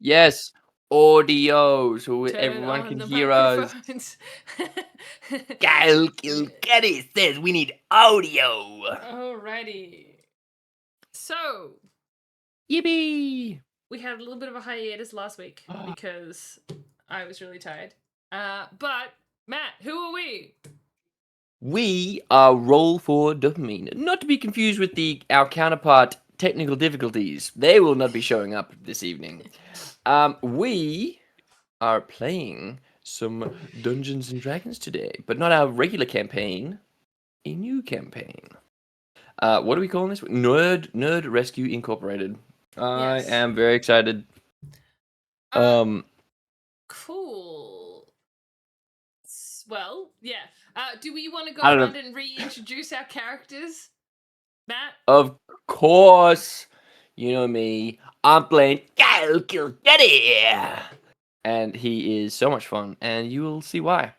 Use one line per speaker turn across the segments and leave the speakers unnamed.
Yes, audio, so
Turn
everyone
on
can
the
hear us.
microphones.
Kyle Kilkenny says we need audio.
Alrighty. So,
Yippee!
we had a little bit of a hiatus last week because I was really tired. But, Matt, who are we?
We are Roll for Dopamine, not to be confused with our counterpart Technical Difficulties. They will not be showing up this evening. We are playing some Dungeons and Dragons today, but not our regular campaign, a new campaign. What are we calling this? Nerd Rescue Incorporated. I
Yes.
am very excited.
Cool. Well, yeah. Do we want to go
I don't
around
know.
and reintroduce our characters? Matt?
Of course, you know me. I'm playing Kyle Kilkenny, and he is so much fun, and you will see why.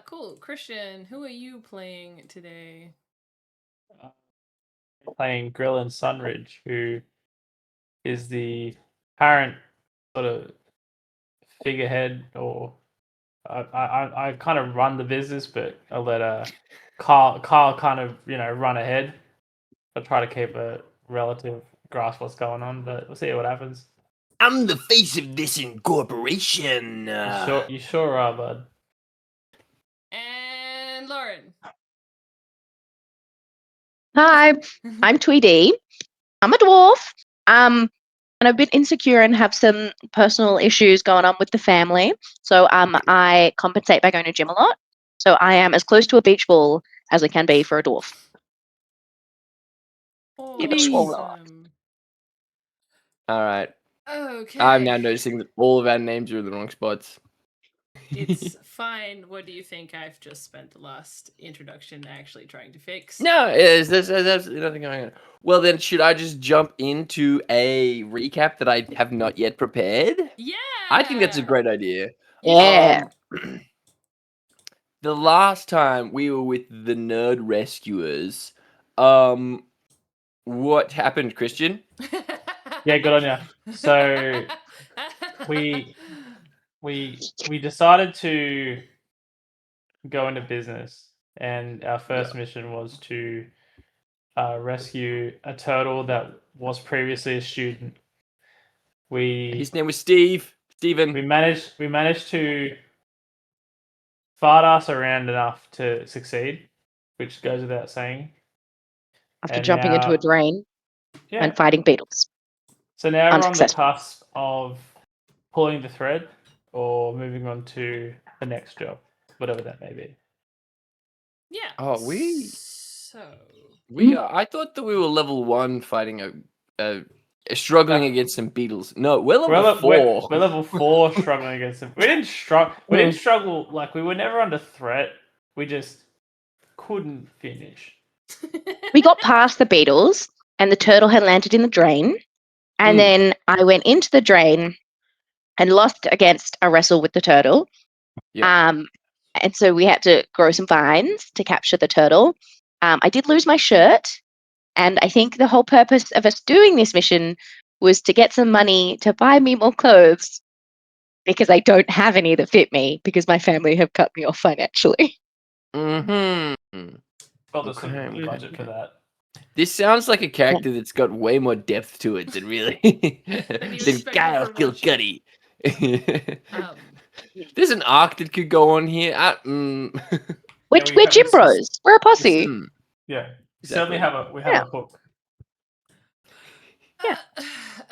Cool. Christian, who are you playing today?
Playing Grillin Sunridge, who is the apparent sort of figurehead, or I kind of run the business, but I let Carl kind of run ahead. I try to keep a relative grasp what's going on, but we'll see what happens.
I'm the face of this incorporation.
You sure are, bud.
And Lauren.
Hi, I'm Tweedy. I'm a dwarf. And I'm a bit insecure and have some personal issues going on with the family. So I compensate by going to gym a lot. So I am as close to a beach ball as I can be for a dwarf.
Awesome.
All right.
Okay.
I'm now noticing that all of our names are in the wrong spots.
It's fine. What do you think I've just spent the last introduction actually trying to fix?
No, there's nothing going on. Well, then, should I just jump into a recap that I have not yet prepared?
Yeah.
I think that's a great idea.
Yeah.
The last time we were with the Nerd Rescuers, what happened, Christian?
Yeah, good on you. So we decided to go into business, and our first mission was to rescue a turtle that was previously a student.
His name was Steven.
We managed to fart us around enough to succeed, which goes without saying.
After jumping into a drain and fighting beetles.
So now we're on the cusp of pulling the thread or moving on to the next job, whatever that may be.
Yeah.
Oh,
So
I thought that we were level 1 fighting struggling against some beetles. No, we're level 4.
We're level 4 struggling against them. We didn't struggle, like we were never under threat. We just couldn't finish.
We got past the beetles and the turtle had landed in the drain. And then I went into the drain and lost against a wrestle with the turtle. Yeah. And so we had to grow some vines to capture the turtle. I did lose my shirt. And I think the whole purpose of us doing this mission was to get some money to buy me more clothes, because I don't have any that fit me because my family have cut me off financially.
Well, there's some budget for that.
This sounds like a character that's got way more depth to it than really than Kyle Kilkenny. There's an arc that could go on here.
We're gym bros. We're a posse.
Yeah, we certainly have a hook.
Yeah.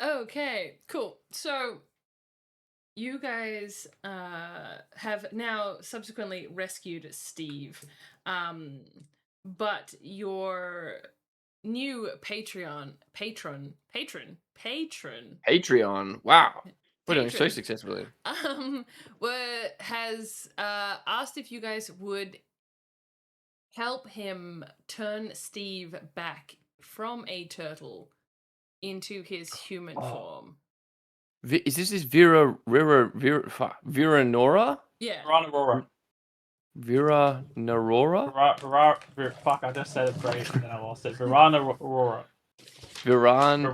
Okay, cool. So you guys have now subsequently rescued Steve, but your new patron.
Wow, we're doing so successfully.
Has asked if you guys would help him turn Steve back from a turtle into his human form.
Is this Vera Nora?
Yeah.
Vera Narora? Fuck, I just said it right and then I lost it. Viran Aurora.
Viran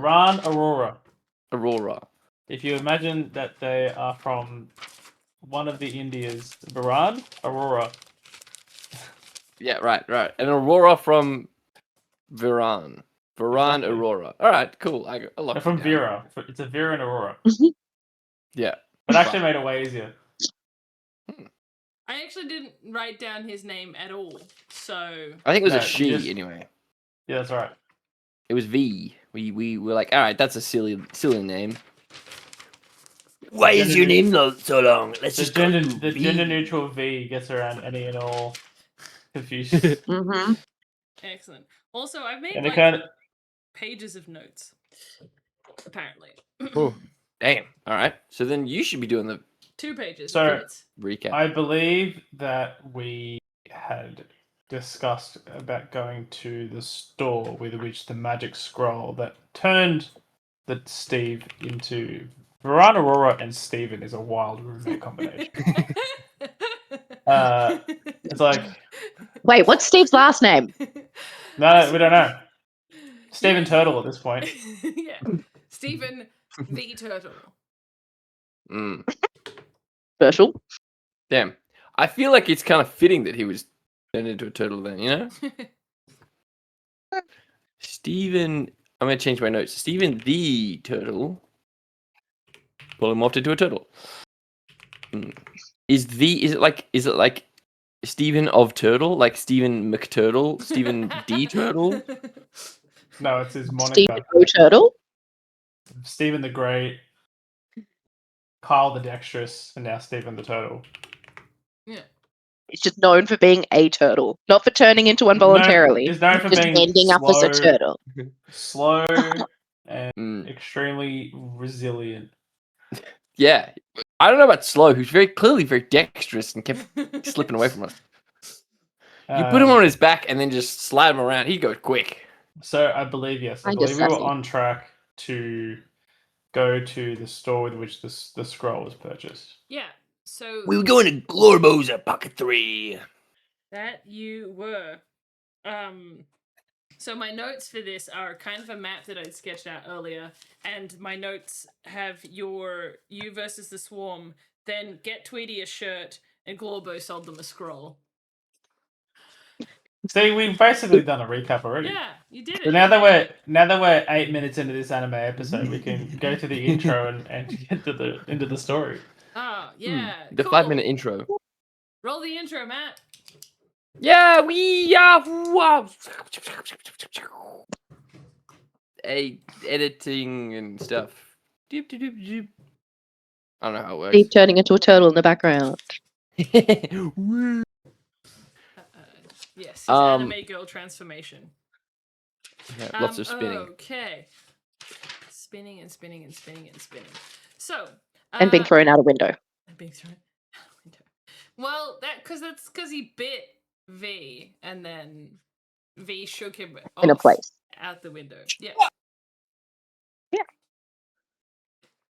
Aurora. if you imagine that they are from one of the Indias, Varan, Aurora.
Yeah, right. An Aurora from Viran. Viran
Exactly.
Aurora. All right, cool. I
They're
locked
from
it down.
Vera. It's a Vera and Aurora.
Yeah.
But actually made it way easier.
I actually didn't write down his name at all, so
I think it was
No,
a
you
she
just-
anyway.
Yeah, that's right.
It was V. We were like, all right, that's a silly name. Why is your name so long? Let's
The
just call
gender,
you
the
V.
gender neutral V gets around any and all confusion.
hmm
excellent. Also, I've made
And it
like
kind of
pages of notes. Apparently,
Oh, damn. All right. So then you should be doing the
2 pages
So-
of notes.
recap.
I believe that we had discussed about going to the store with which the magic scroll that turned the Steve into Varan Aurora and Steven is a wild roommate combination. It's like
Wait, what's Steve's last name?
no, we don't know. Steven
Yeah.
Turtle at this point.
Yeah, Stephen the Turtle.
Mm,
Special.
damn. I feel like it's kind of fitting that he was turned into a turtle then, you know? Steven. I'm going to change my notes. Steven the Turtle. Polymorphed into a turtle. Mm. Is it like Stephen of Turtle? Like Stephen McTurtle? Stephen D Turtle?
No, it's his
Steven
moniker.
O. Turtle.
Stephen the Great, Kyle the Dexterous, and now Stephen the Turtle.
He's just known for being a turtle, not for turning into one voluntarily.
He's known for
just
being
ending up as a
slow,
turtle.
slow and
Mm.
extremely resilient.
Yeah. I don't know about Slow, who's very clearly very dexterous and kept slipping away from us. You put him on his back and then just slide him around. He'd go quick.
So I believe yes. I
Kinda
believe we were
sassy.
on track to go to the store with which the scroll was purchased.
Yeah, so
We were going to Glorboza Pocket 3.
that you were. So my notes for this are kind of a map that I'd sketched out earlier, and my notes have you versus the swarm, then get Tweety a shirt, and Glorbo sold them a scroll.
See, we've basically done a recap already.
Yeah, you did it.
So now that we're 8 minutes into this anime episode, we can go to the intro and get to into the story.
Oh, yeah.
The
cool.
5-minute intro.
Roll the intro, Matt.
Yeah, we are. Editing and stuff. Doop, doop, doop, doop. I don't know how it
Steve
works.
turning into a turtle in the background.
Woo.
Yes, his
Um,
anime girl transformation.
Yeah, lots of spinning.
Okay. Spinning and spinning and spinning and spinning. So.
And being thrown out a window.
And being thrown out a window. Well, that's because he bit V, and then V shook him
In a
off
place.
out the window. Yeah.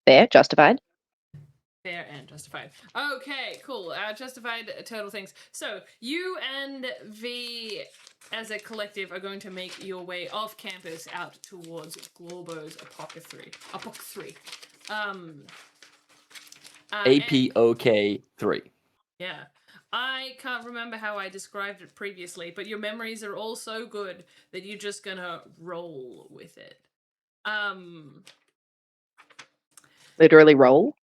Fair, justified.
Fair and justified. Okay, cool. Justified turtle things. So you and V, as a collective, are going to make your way off campus out towards Glorbo's Apothecary. Apothecary. And-
APOK 3.
yeah. I can't remember how I described it previously, but your memories are all so good that you're just gonna roll with it.
Literally roll.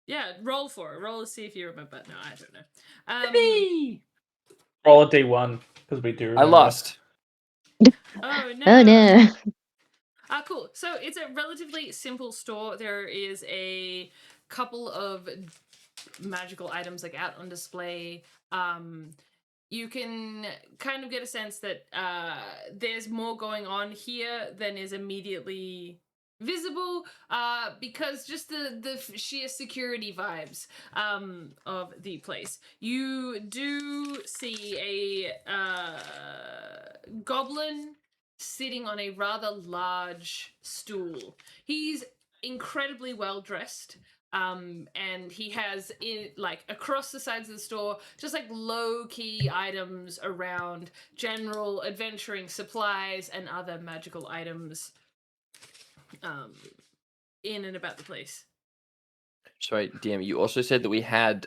Yeah, roll for it. Roll to see if you remember. No, I don't know.
Roll a D1 because we do.
I
Remember.
lost.
Oh no.
Oh no.
Cool. So it's a relatively simple store. There is a couple of magical items like out on display. You can kind of get a sense that there's more going on here than is immediately visible, because just the sheer security vibes of the place. You do see a goblin sitting on a rather large stool. He's incredibly well dressed. And he has across the sides of the store just like low-key items around general adventuring supplies and other magical items in and about the place.
Sorry, DM. You also said that we had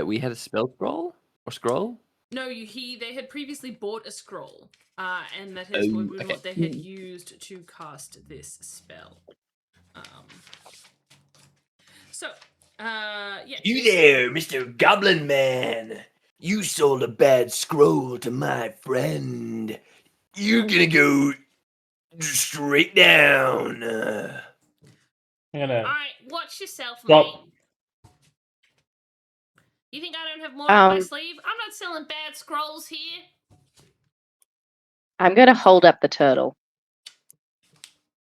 we had a spell scroll or scroll.
No, they had previously bought a scroll, and that is
Oh,
what
okay.
they had used to cast this spell. Yeah.
You there, Mr. Goblin Man. You sold a bad scroll to my friend. You're gonna go straight down.
I'm
All
gonna
right, watch yourself,
Stop.
mate. You think I don't have more up my
Um,
sleeve? I'm not selling bad scrolls here.
I'm going to hold up the turtle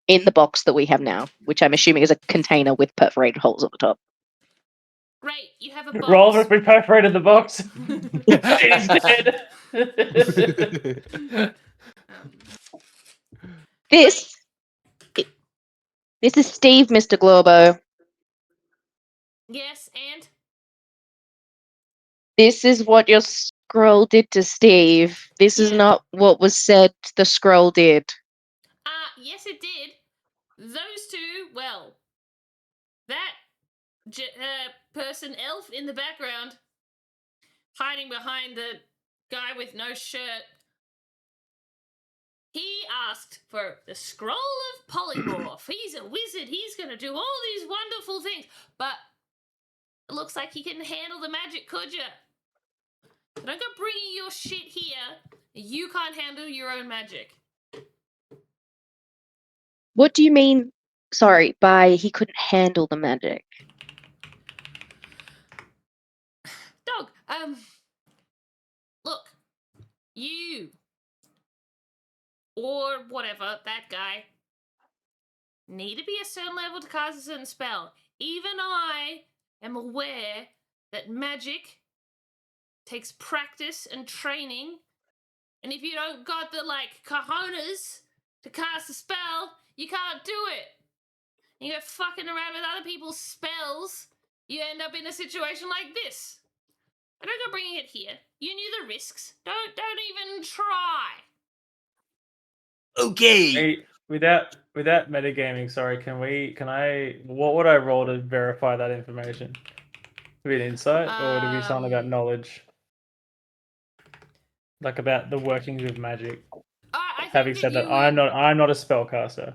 in the box that we have now, which I'm assuming is a container with perforated holes at the top.
Great, you have a box.
roll if we perforated the box. He's dead.
This is Steve, Mr. Globo.
Yes, and
This is what your scroll did to Steve. This is
Yeah.
not what was said the scroll did.
yes, it did. Those two, well, that person, elf in the background, hiding behind the guy with no shirt. He asked for the scroll of polymorph. He's a wizard. He's going to do all these wonderful things. But it looks like he couldn't handle the magic, could you? Don't go bringing your shit here. You can't handle your own magic.
What do you mean, sorry, by he couldn't handle the magic?
Dog, look, you or whatever, that guy, need to be a certain level to cast a certain spell. Even I am aware that magic takes practice and training, and if you don't got the, cojones to cast a spell, you can't do it. You go fucking around with other people's spells, you end up in a situation like this. I don't go bringing it here. You knew the risks. Don't even try.
Okay.
Hey, without metagaming, sorry, what would I roll to verify that information? Do we insight or do we something about knowledge? Like about the workings of magic.
I think
Having said that,
you
I'm
would-
not a spellcaster.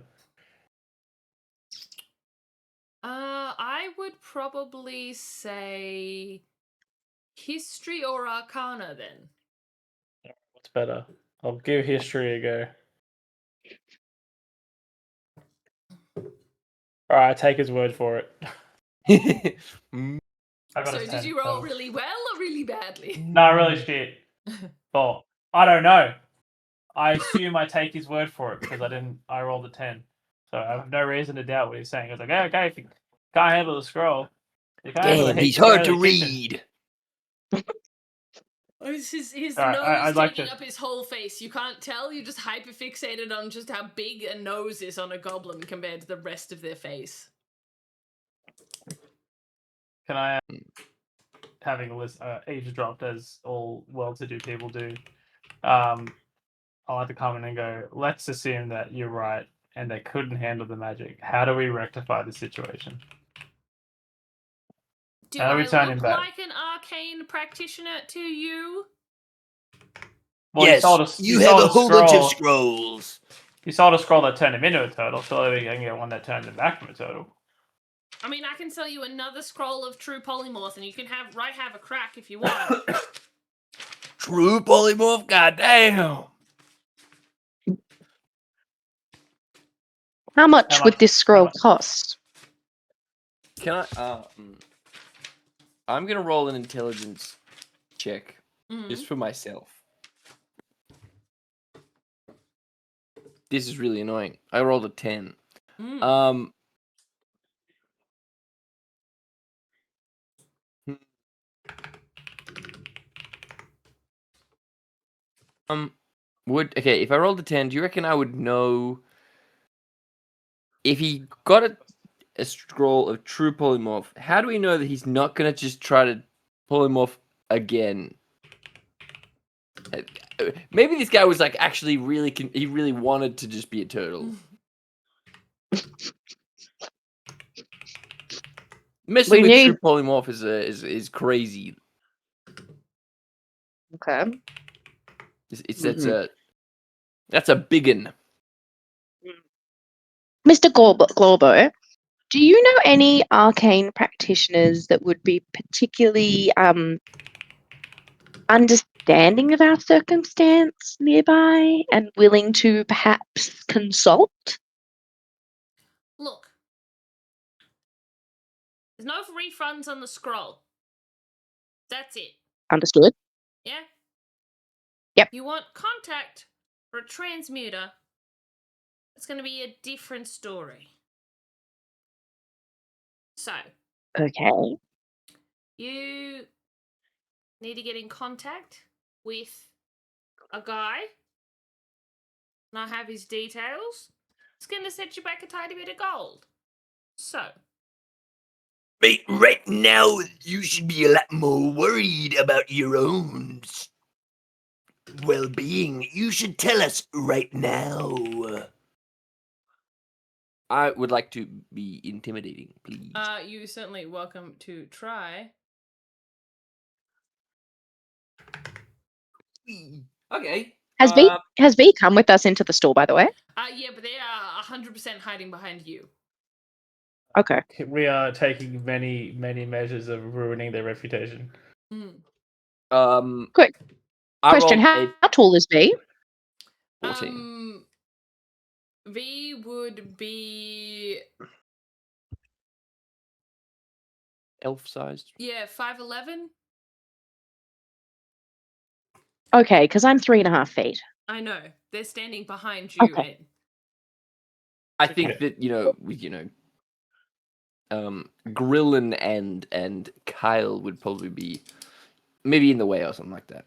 I would probably say history or arcana then.
What's better? I'll give history a go. Alright, I take his word for it. I got
So
a
did
10,
you roll
so-
really well or really badly?
No, really shit. Oh, I don't know. I assume I take his word for it because I rolled a 10. So I have no reason to doubt what he's saying. I was like, okay, if you can't handle the scroll, you can't handle the
Damn,
heat,
he's
you go
hard
to
to
the kitchen.
read.
His
Alright,
nose
I'd like
taking
to-
up his whole face. You can't tell. You're just hyperfixated on just how big a nose is on a goblin compared to the rest of their face.
Can I, having a list eavesdropped as all well-to-do people do, I'll have to come in and go, let's assume that you're right and they couldn't handle the magic. How do we rectify the situation?
Do
How do we
I
turn him
look
back?
like an arcane practitioner to you?
Well,
yes, you have a whole bunch of scrolls.
You sold a scroll that turned him into a turtle. Surely we can get one that turned him back from a turtle.
I mean, I can sell you another scroll of true polymorph, and you can have a crack if you want.
True polymorph, goddamn.
How much
How
would
much-
this scroll
how much?
cost?
Can I? I'm gonna roll an intelligence check
Mhm.
just for myself. This is really annoying. I rolled a 10.
Mm.
If I rolled a 10, do you reckon I would know if he got a scroll of true polymorph? How do we know that he's not gonna just try to polymorph again? maybe this guy was like actually really he really wanted to just be a turtle. Messing
We
with
need-
true polymorph is crazy.
Okay.
That's a biggin.
Mr. Glorbo, do you know any arcane practitioners that would be particularly understanding of our circumstance nearby and willing to perhaps consult?
Look, there's no refunds on the scroll. That's it.
Understood.
Yeah?
Yep.
You want contact for a transmuter, it's going to be a different story. So,
Okay.
you need to get in contact with a guy, and I have his details. It's going to set you back a tiny bit of gold. So,
Mate, right now, you should be a lot more worried about your own well-being. You should tell us right now.
I would like to be intimidating, please.
you certainly welcome to try.
Okay.
Has V come with us into the store, by the way?
Yeah, but they are 100% hiding behind you.
Okay.
We are taking many, many measures of ruining their reputation.
Quick
I
question:
rolled
How tall is V?
a 14.
V would be
Elf sized.
5'11".
Okay, because I'm 3.5 feet.
I know they're standing behind you.
Okay.
I think that Grillin and Kyle would probably be maybe in the way or something like that.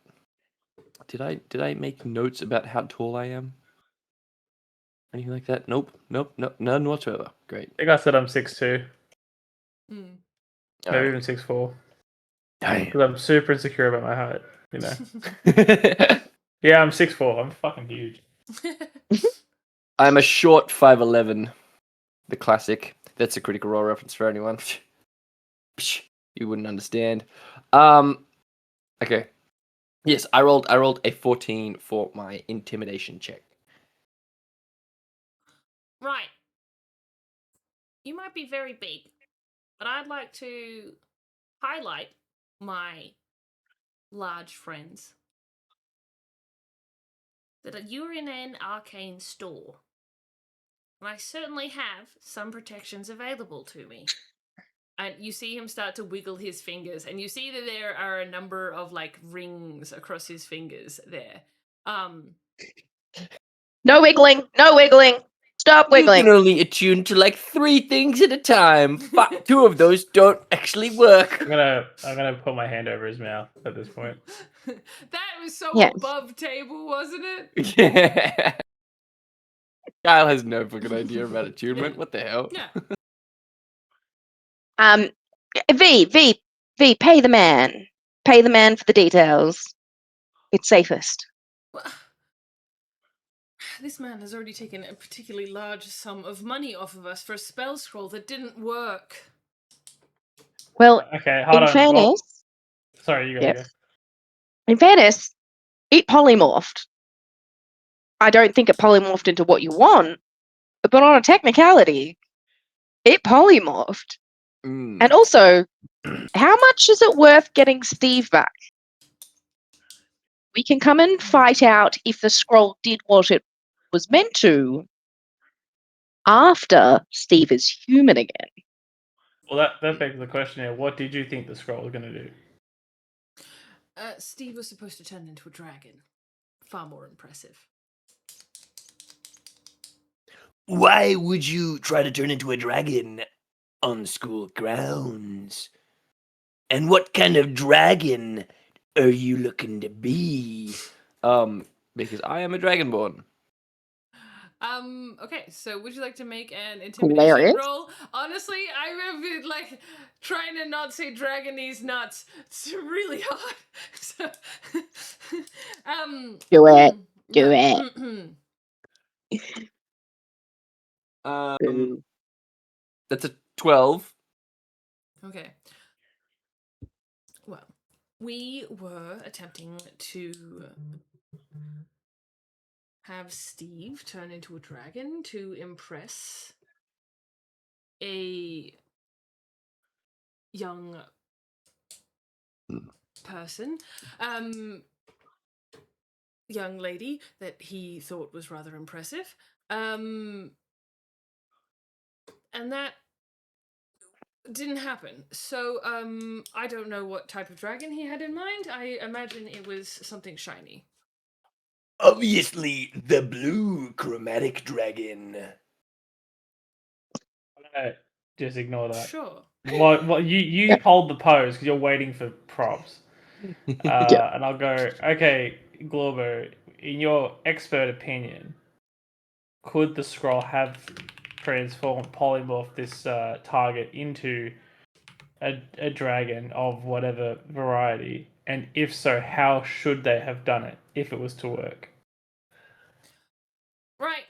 Did I make notes about how tall I am? Anything like that? Nope, none whatsoever. Great.
I think I said I'm 6'2",
Mm.
maybe even 6'4",
Damn.
because I'm super insecure about my height. You know. Yeah, I'm 6'4". I'm fucking huge.
I'm a short 5'11", the classic. That's a Critical Role reference for anyone. You wouldn't understand. Okay. Yes, I rolled a 14 for my intimidation check.
Right. You might be very big, but I'd like to highlight my large friends that you're in an arcane store. And I certainly have some protections available to me. And you see him start to wiggle his fingers, and you see that there are a number of like rings across his fingers there.
No wiggling. No wiggling. Stop
You can
wiggling.
only attune to like 3 things at a time. 2 of those don't actually work.
I'm gonna put my hand over his mouth at this point.
That was so
Yes.
above table, wasn't it?
Yeah. Kyle has no fucking idea about attunement. What the hell?
Yeah.
V, pay the man. Pay the man for the details. It's safest.
Well, this man has already taken a particularly large sum of money off of us for a spell scroll that didn't work.
Well,
Okay, hold
in
on.
fairness,
Sorry, you go.
Yep. in fairness, it polymorphed. I don't think it polymorphed into what you want, but on a technicality, it polymorphed.
Mm.
And also, how much is it worth getting Steve back? We can come and fight out if the scroll did what it was meant to after Steve is human again.
Well, that begs the question here. What did you think the scroll was going to do?
Steve was supposed to turn into a dragon. Far more impressive.
Why would you try to turn into a dragon on school grounds? And what kind of dragon are you looking to be?
Because I am a dragonborn.
Okay, so would you like to make an intimidation
Hilarious.
roll? Honestly, I've been like trying to not say Dragonese nuts. It's really hard. So,
Do it. Do
it.
That's a 12.
Okay. Well, we were attempting to have Steve turn into a dragon to impress a young person, young lady that he thought was rather impressive, and that didn't happen. So, I don't know what type of dragon he had in mind. I imagine it was something shiny.
Obviously, the blue chromatic dragon.
Just ignore that.
Sure.
Well, you hold the pose because you're waiting for props. And I'll go, okay, Glorbo, in your expert opinion, could the scroll have transformed, polymorphed this target into a dragon of whatever variety? And if so, how should they have done it if it was to work?
Right.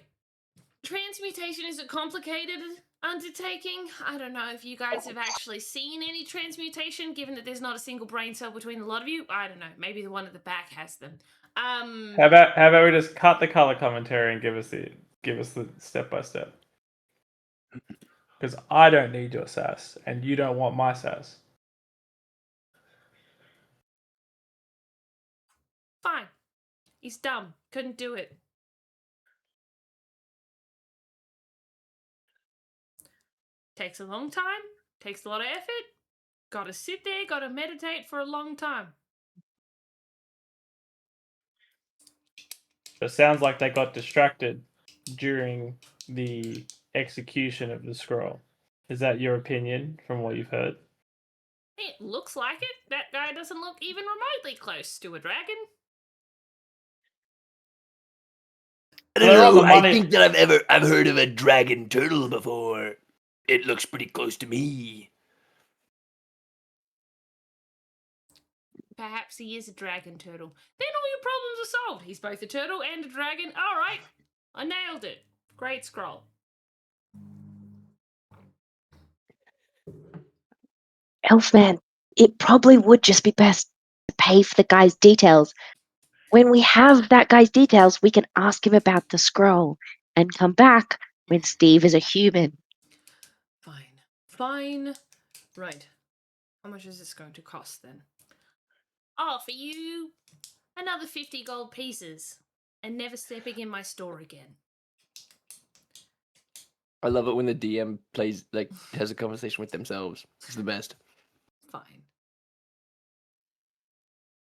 Transmutation is a complicated undertaking. I don't know if you guys have actually seen any transmutation, given that there's not a single brain cell between a lot of you. I don't know. Maybe the one at the back has them.
How about we just cut the color commentary and give us the step by step? Because I don't need your sass, and you don't want my sass.
Fine. He's dumb. Couldn't do it. Takes a long time. Takes a lot of effort. Gotta sit there, gotta meditate for a long time.
It sounds like they got distracted during the execution of the scroll. Is that your opinion from what you've heard?
It looks like it. That guy doesn't look even remotely close to a dragon.
I don't
They're on
know.
the
I
money.
think that I've heard of a dragon turtle before. It looks pretty close to me.
Perhaps he is a dragon turtle. Then all your problems are solved. He's both a turtle and a dragon. All right. I nailed it. Great scroll.
Elfman, it probably would just be best to pay for the guy's details. When we have that guy's details, we can ask him about the scroll and come back when Steve is a human.
Fine. Fine. Right. How much is this going to cost then? I'll offer you another 50 gold pieces and never stepping in my store again.
I love it when the DM has a conversation with themselves. It's the best.
Fine.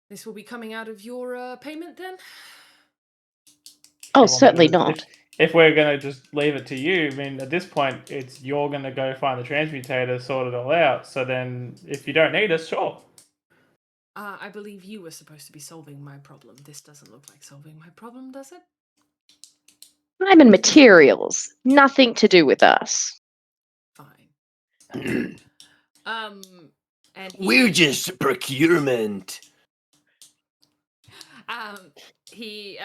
This will be coming out of your payment then?
Oh,
Well,
certainly
I mean,
not.
If we're going to just leave it to you, I mean, at this point, it's you're going to go find the transmutator, sort it all out. So then, if you don't need us, sure.
I believe you were supposed to be solving my problem. This doesn't look like solving my problem, does it?
Time and materials. Nothing to do with us.
Fine. And
We're just procurement.
he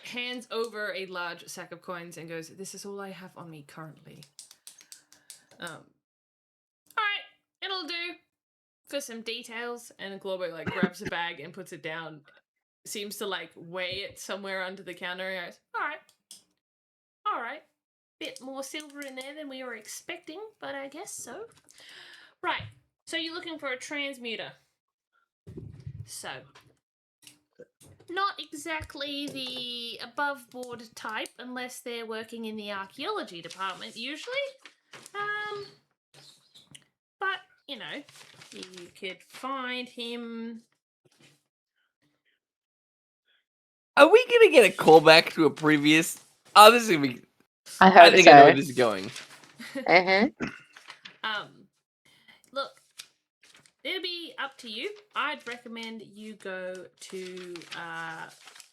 hands over a large sack of coins and goes, "This is all I have on me currently. All right, it'll do for some details." And Glorbo grabs a bag and puts it down. Seems to weigh it somewhere under the counter. And goes, all right, bit more silver in there than we were expecting, but I guess so. Right. So you're looking for a transmuter. So, not exactly the above board type unless they're working in the archaeology department usually. But, you could find him.
Are we gonna get a callback to a previous? Oh, this is gonna be.
I
I
hope
think
so.
I know where this is going.
Look, it'll be up to you. I'd recommend you go to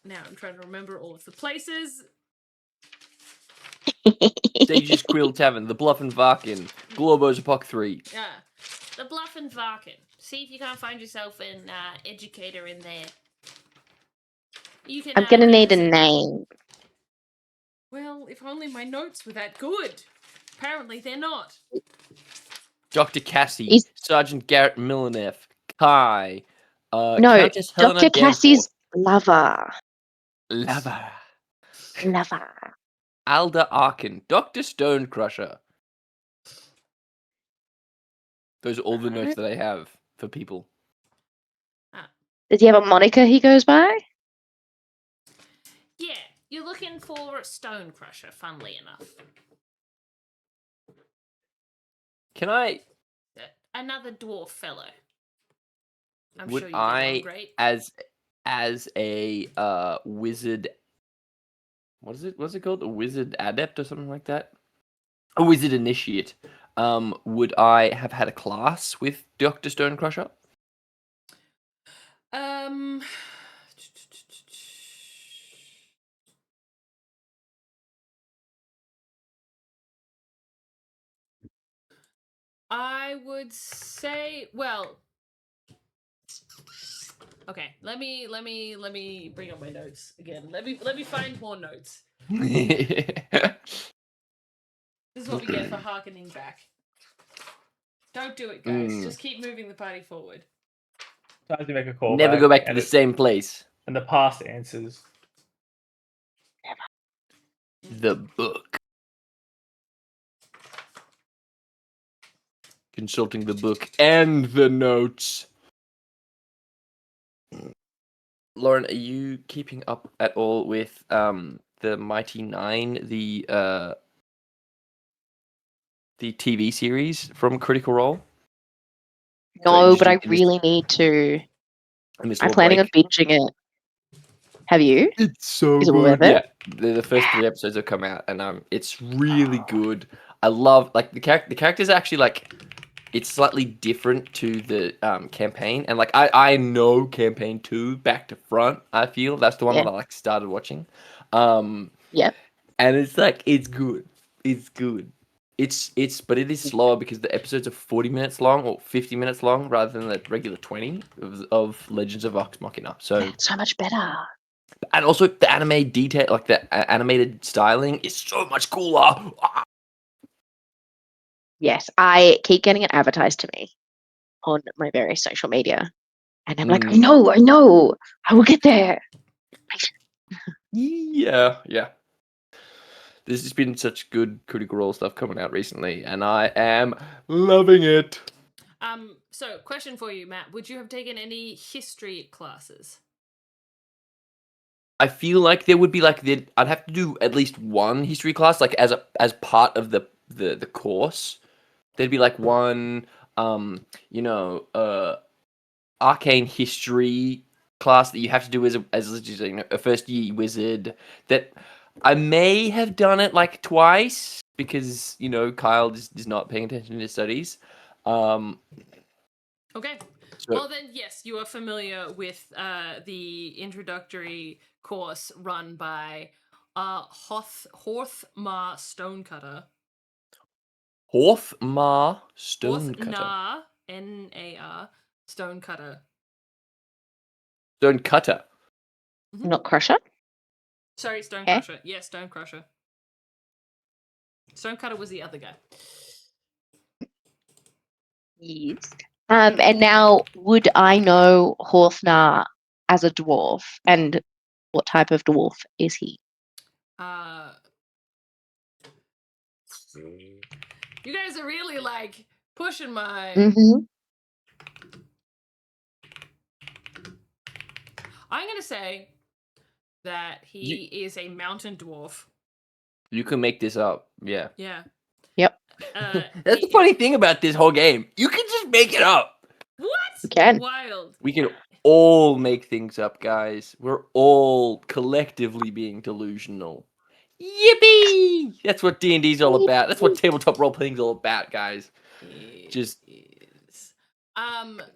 now I'm trying to remember all of the places.
Sage's Quill Tavern, the Bluff and Varkin, Globos Epoch 3.
Yeah. The Bluff and Varkin. See if you can't find yourself an educator in there. You can.
I'm gonna need a
visit-
name.
Well, if only my notes were that good. Apparently, they're not.
Dr. Cassie,
Is-
Sergeant Garrett Millaneff, Kai,
No,
Countess Helena
Dr. Cassie's lover.
Lava,
Lover.
Alda Arkin, Dr. Stonecrusher. Those are all the notes that I have for people.
Does he have a moniker he goes by?
Yeah, you're looking for a Stonecrusher, funnily enough.
Can I,
Another dwarf fellow. I'm
would
sure you get along
I,
great.
as a wizard, what's it called? A wizard adept or something like that? A wizard initiate. Would I have had a class with Dr. Stonecrusher?
I would say, well, okay. Let me bring up my notes again. Let me find more notes. This is what we get for harkening back. Don't do it, guys.
Mm.
Just keep moving the party forward.
Sometimes you make a call.
Never go back to the same place.
And the past answers.
The book. Consulting the book and the notes. Lauren, are you keeping up at all with the Mighty Nine, the TV series from Critical Role?
No, but I
interesting in this-
really need to.
in this
I'm
little
planning on
break?
binging it. Have you?
It's so
Is it worth it?
Yeah, the first 3 episodes have come out, and it's really good. I love like the characters are actually like it's slightly different to the campaign, and like I know campaign 2 back to front. I feel that's the one
Yeah.
that I like started watching.
Yep.
And it's like it's good. It's good. But it is slower because the episodes are 40 minutes long or 50 minutes long rather than the regular 20 of Legends of Vox Machina. So
So much better.
and also the anime detail, like the animated styling, is so much cooler. Ah.
Yes, I keep getting it advertised to me on my various social media. And I'm like, I know, I will get there.
Yeah. There's just been such good Critical Role stuff coming out recently, and I am loving it.
So question for you, Matt. Would you have taken any history classes?
I feel like there would be like I'd have to do at least one history class, like as part of the course. There'd be like one arcane history class that you have to do as a first year wizard. That I may have done it like twice because Kyle is not paying attention to his studies.
Okay.
So,
Well, then, yes, you are familiar with the introductory course run by Horthmar Stonecutter.
Horthmar Stonecutter.
Horthnar, Nar, Stonecutter.
Stonecutter.
Not Crusher?
Sorry, Stonecrusher. Yes, Stonecrusher. Stonecutter was the other guy.
Yes. And now, would I know Horthnar as a dwarf? And what type of dwarf is he?
You guys are really like pushing my.
Mm-hmm.
I'm gonna say that he is a mountain dwarf.
You can make this up. Yeah.
Yeah.
Yep.
That's the funny thing about this whole game. You can just make it up.
What?
You can.
Wild.
We can all make things up, guys. We're all collectively being delusional. Yippee! That's what D&D's all about. That's what tabletop role playing's all about, guys. Just
Is.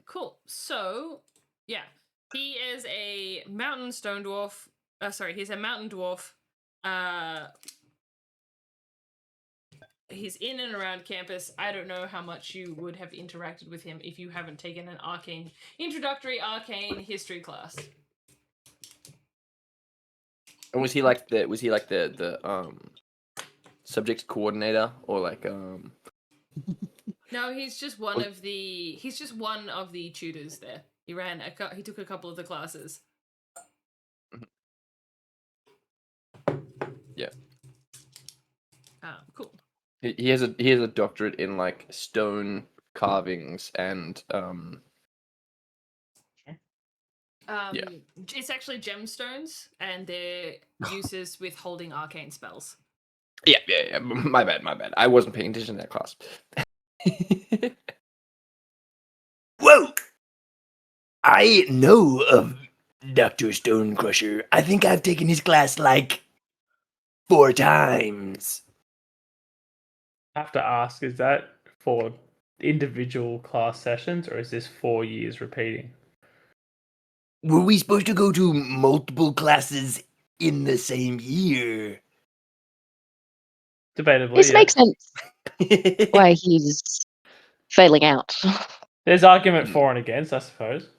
Cool. So, yeah. He is a mountain stone dwarf. He's a mountain dwarf. he's in and around campus. I don't know how much you would have interacted with him if you haven't taken an introductory arcane history class.
And was he like the subject coordinator or like
No, he's just one of the tutors there. He took a couple of the classes.
Yeah.
Cool.
he has a doctorate in like stone carvings and Yeah.
It's actually gemstones and their uses with holding arcane spells.
yeah. My bad. I wasn't paying attention to that class.
Whoa! I know of Dr. Stonecrusher. I think I've taken his class like 4 times.
I have to ask, is that for individual class sessions or is this 4 years repeating?
Were we supposed to go to multiple classes in the same year?
Debatably,
This
yeah.
makes sense why he's failing out.
There's argument for and against, I suppose.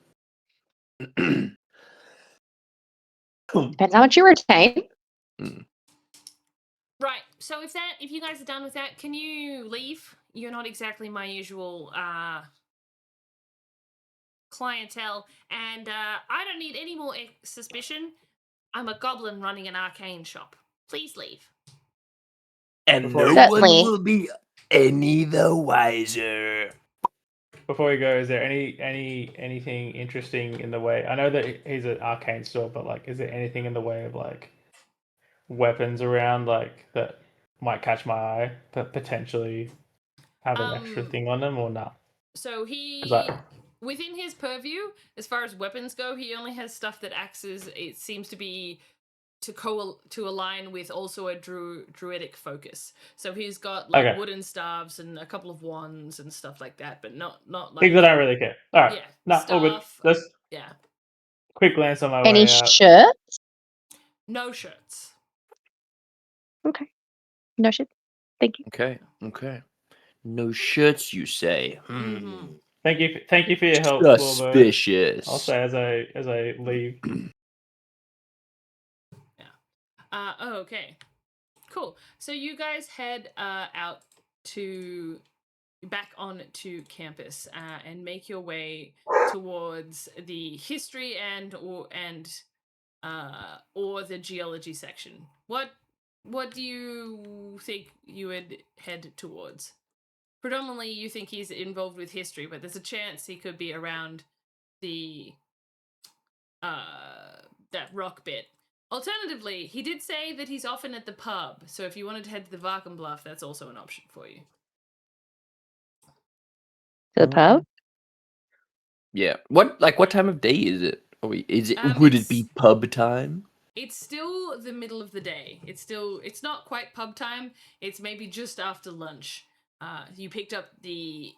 Depends how much you retain.
Right. So if you guys are done with that, can you leave? You're not exactly my usual clientele, and I don't need any more suspicion. I'm a goblin running an arcane shop. Please leave.
And
Before
no
you-
one
Certainly.
will be any the wiser.
Before we go, is there anything interesting in the way? I know that he's an arcane store, but like, is there anything in the way of like weapons around like that might catch my eye, but potentially have an extra thing on them or not?
So he,
'Cause I-
within his purview, as far as weapons go, he only has stuff that acts as, it seems to be to align with also a druidic focus. So he's got like
Okay.
wooden staves and a couple of wands and stuff like that, but not like
Things that I don't really care. All right,
yeah,
no, all good.
stuff.
Let's
Yeah,
quick glance on my
Any
way out.
shirt?
no shirts.
Okay. No shit. Thank you.
Okay. No shirts, you say?
Mhm.
Thank you for your help, Wilbur.
Suspicious.
I'll say as I leave.
Okay. Cool. So you guys head out back on to campus and make your way towards the history or the geology section. What do you think you would head towards? Predominantly, you think he's involved with history, but there's a chance he could be around the that rock bit. Alternatively, he did say that he's often at the pub, so if you wanted to head to the Varkenbluff, that's also an option for you.
To the pub?
Yeah. What time of day is it? Would it be
It's-
pub time?
It's still the middle of the day. It's not quite pub time. It's maybe just after lunch. You picked up the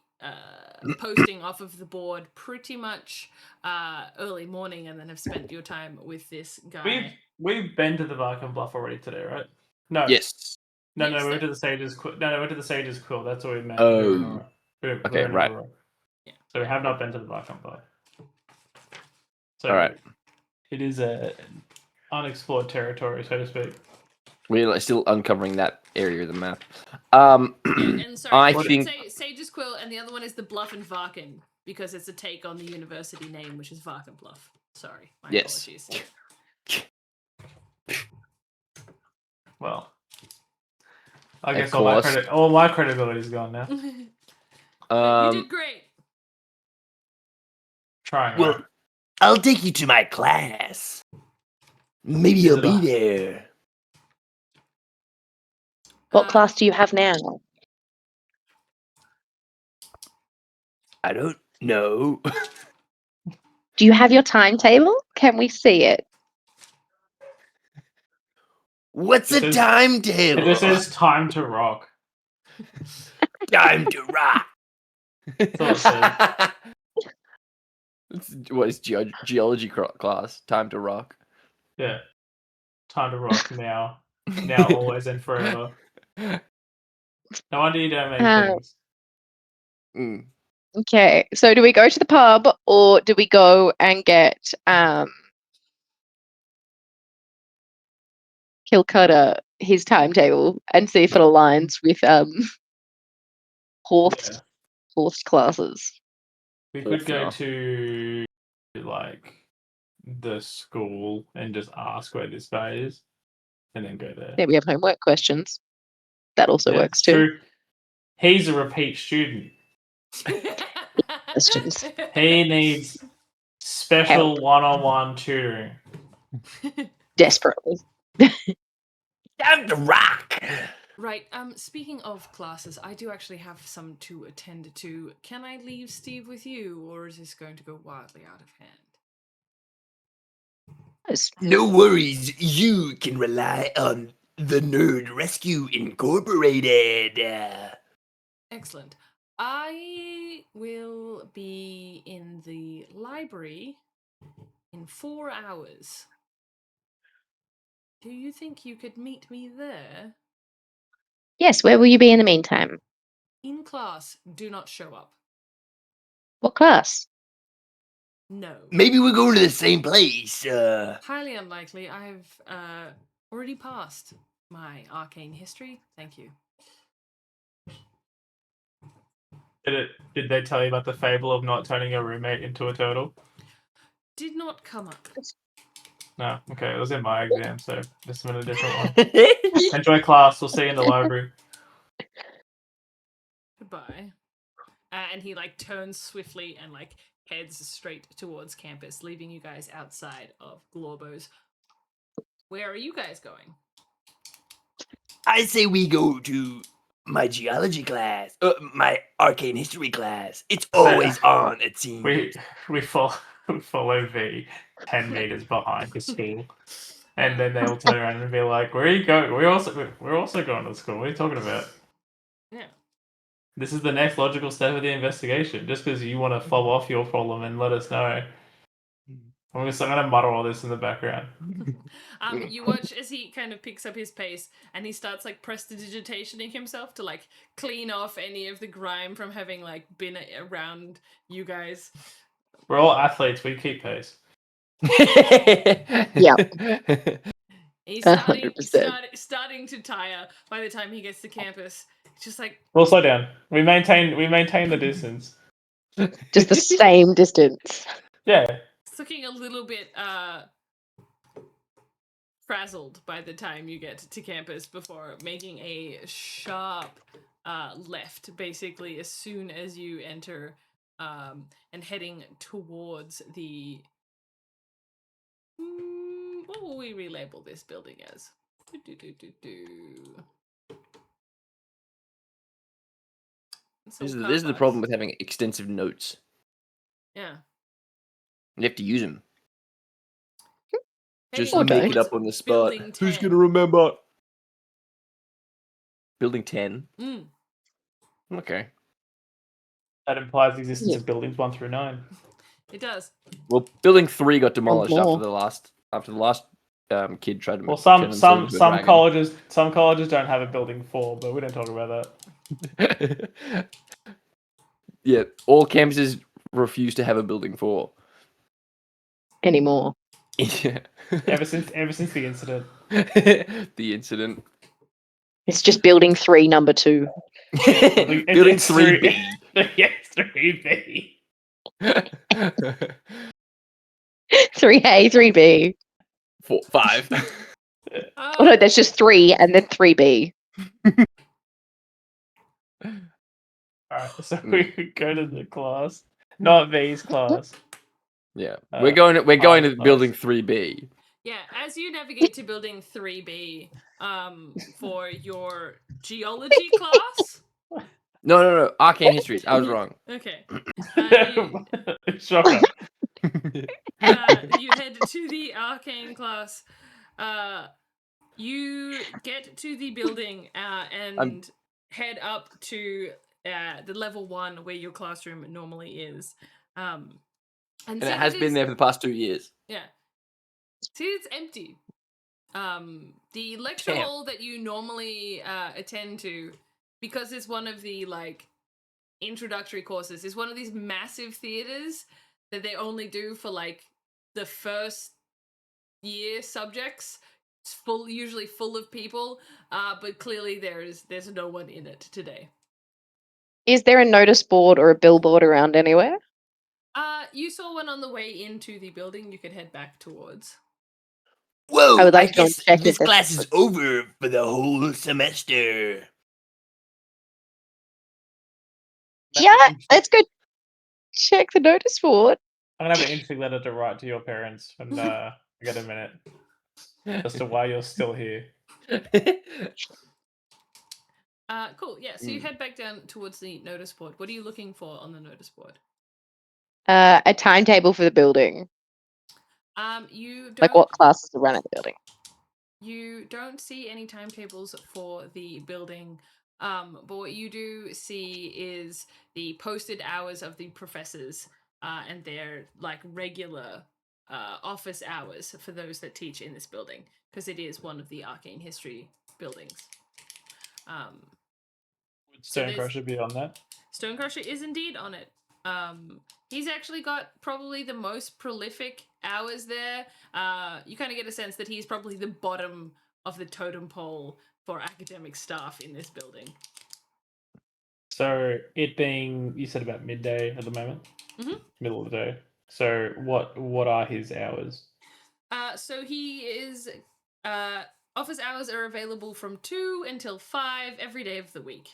posting off of the board pretty much early morning, and then have spent your time with this guy.
We've been to the Varken Bluff already today, right? No.
Yes.
No,
Yes,
we went to the Sage's Quill. No, we went to the Sage's Quill. That's what we meant.
Oh.
Okay,
right.
Yeah.
So we have not been to the Varken Bluff. So
All right.
it is a unexplored territory, so to speak.
We're still uncovering that area of the map.
And sorry,
I
I should
think-
say Sage's Quill, and the other one is the Bluff and Varken, because it's a take on the university name, which is Varkenbluff. Sorry, my
Yes.
apologies.
Well, I
Of
guess
course.
all my credibility is gone now.
You did great.
Trying.
Well,
right?
I'll take you to my class. Maybe
Is
you'll
it
be
a-
there.
What
Uh,
class do you have now?
I don't know.
Do you have your timetable? Can we see it?
What's
This
a
is-
timetable?
This is time to rock.
time to rock.
That's all it says.
What is geology class? Time to rock.
Yeah. Time to rock now. Now, always, and forever. No wonder you don't make
Uh,
things.
Mm.
Okay, so do we go to the pub or do we go and get Kilcutter his timetable and see if it aligns with horse
Yeah.
horse classes?
We could go
Horfner.
to like the school and just ask where this guy is, and then go there.
Yeah, we have homework questions. That also
Yeah,
works
it's
too.
true. He's a repeat student.
Questions.
He needs special
Help.
one-on-one tutoring.
Desperately.
Time to rock.
Right. Speaking of classes, I do actually have some to attend to. Can I leave Steve with you, or is this going to go wildly out of hand?
Yes.
No worries. You can rely on the Nerd Rescue Incorporated.
Excellent. I will be in the library in 4 hours. Do you think you could meet me there?
Yes, where will you be in the meantime?
In class, do not show up.
What class?
No.
Maybe we're going to the same place.
Highly unlikely. I've already passed my arcane history. Thank you.
Did they tell you about the fable of not turning your roommate into a turtle?
Did not come up.
No. Okay, it was in my exam, so this is a different one. Enjoy class. We'll see you in the library.
Goodbye. And he like turns swiftly and like heads straight towards campus, leaving you guys outside of Glorbo's. Where are you guys going?
I say we go to my geology class, my arcane history class. It's always on, it seems.
We follow V 10 meters behind the school, and then they'll turn around and be like, "Where are you going? We're also going to school. What are you talking about?"
Yeah.
This is the next logical step of the investigation. Just because you want to fob off your problem and let us know, I'm gonna mutter all this in the background.
You watch as he kind of picks up his pace and he starts like prestidigitationing himself to like clean off any of the grime from having like been around you guys.
We're all athletes. We keep pace.
He's
100%.
starting to tire by the time he gets to campus. It's just like
We'll slow down. We maintain the distance.
Just the same distance.
Yeah.
it's looking a little bit frazzled by the time you get to campus before making a sharp left basically as soon as you enter and heading towards the what will we relabel this building as?
This is the problem with having extensive notes.
Yeah.
You have to use them. Just
Heading
make it
towards
up on the spot.
Building
Who's
10.
gonna remember? Building 10.
Mm.
Okay.
That implies the existence
Yeah.
of buildings 1 through 9.
It does.
Well, building 3 got demolished
more.
after the last kid tried to.
Well,
turn
some
himself into a
colleges don't have a building 4, but we don't talk about that.
dragon. Yeah, all campuses refuse to have a building 4.
Anymore.
Yeah.
Ever since the incident.
The incident.
It's just building 3, number 2.
Building
It's
3B.
Yes, 3B.
3A, 3B.
4, 5.
Oh no, that's just 3 and then 3B.
Alright, so we go to the class. Not V's class.
Yeah, we're going to
nice.
building 3B.
Yeah, as you navigate to building 3B, for your geology class.
No, arcane histories. I was wrong.
Okay.
Shocker.
You head to the arcane class. You get to the building and head up to the level 1 where your classroom normally is. And
it has been there for the past 2 years.
Yeah. See, it's empty. The lecture
Damn.
hall that you normally attend to because it's one of the like introductory courses, it's one of these massive theaters that they only do for like the first year subjects. It's usually full of people, but clearly there's no one in it today.
Is there a notice board or a billboard around anywhere?
You saw one on the way into the building. You could head back towards.
Whoa,
I would like
I
to go and
guess
check
this
if there's-
class is over for the whole semester.
Yeah, let's go check the notice board.
I'm gonna have an interesting letter to write to your parents when I get a minute as to why you're still here.
Cool. Yeah. So you head back down towards the notice board. What are you looking for on the notice board?
A timetable for the building.
You don't.
Like what classes are run at the building.
You don't see any timetables for the building, but what you do see is the posted hours of the professors and their like regular office hours for those that teach in this building, because it is one of the arcane history buildings.
Would
So
Stonecrusher be on that?
Stonecrusher is indeed on it. He's actually got probably the most prolific hours there. You kind of get a sense that he's probably the bottom of the totem pole for academic staff in this building.
So it being, you said about midday at the moment, middle of the day. So what are his hours?
So he is office hours are available from 2 until 5 every day of the week.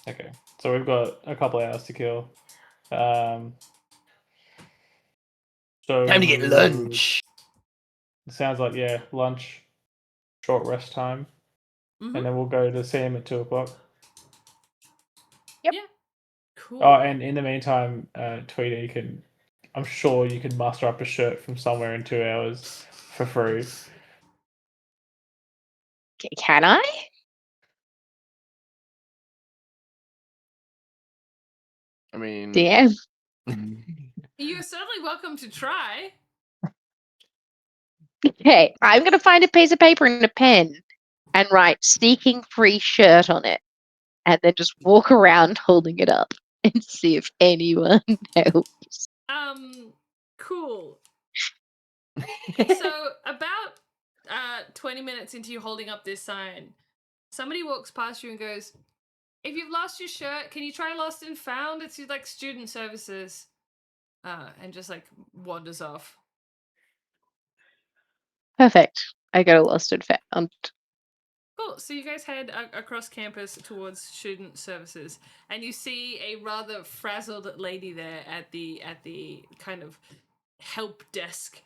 Okay, so we've got a couple of hours to kill. So
Time to get lunch.
It sounds like lunch, short rest time, and then we'll go to see him at 2:00.
Yep.
Yeah. Cool.
Oh, and in the meantime, Tweety I'm sure you can muster up a shirt from somewhere in 2 hours for free.
Can I?
I mean,
DM.
You're certainly welcome to try.
Okay, I'm gonna find a piece of paper and a pen and write "seeking free shirt" on it, and then just walk around holding it up and see if anyone helps.
Cool. So about 20 minutes into you holding up this sign, somebody walks past you and goes, "If you've lost your shirt, can you try Lost and Found? It's like student services." And just like wanders off.
Perfect. I go to Lost and Found.
Cool. So you guys head across campus towards student services, and you see a rather frazzled lady there at the kind of help desk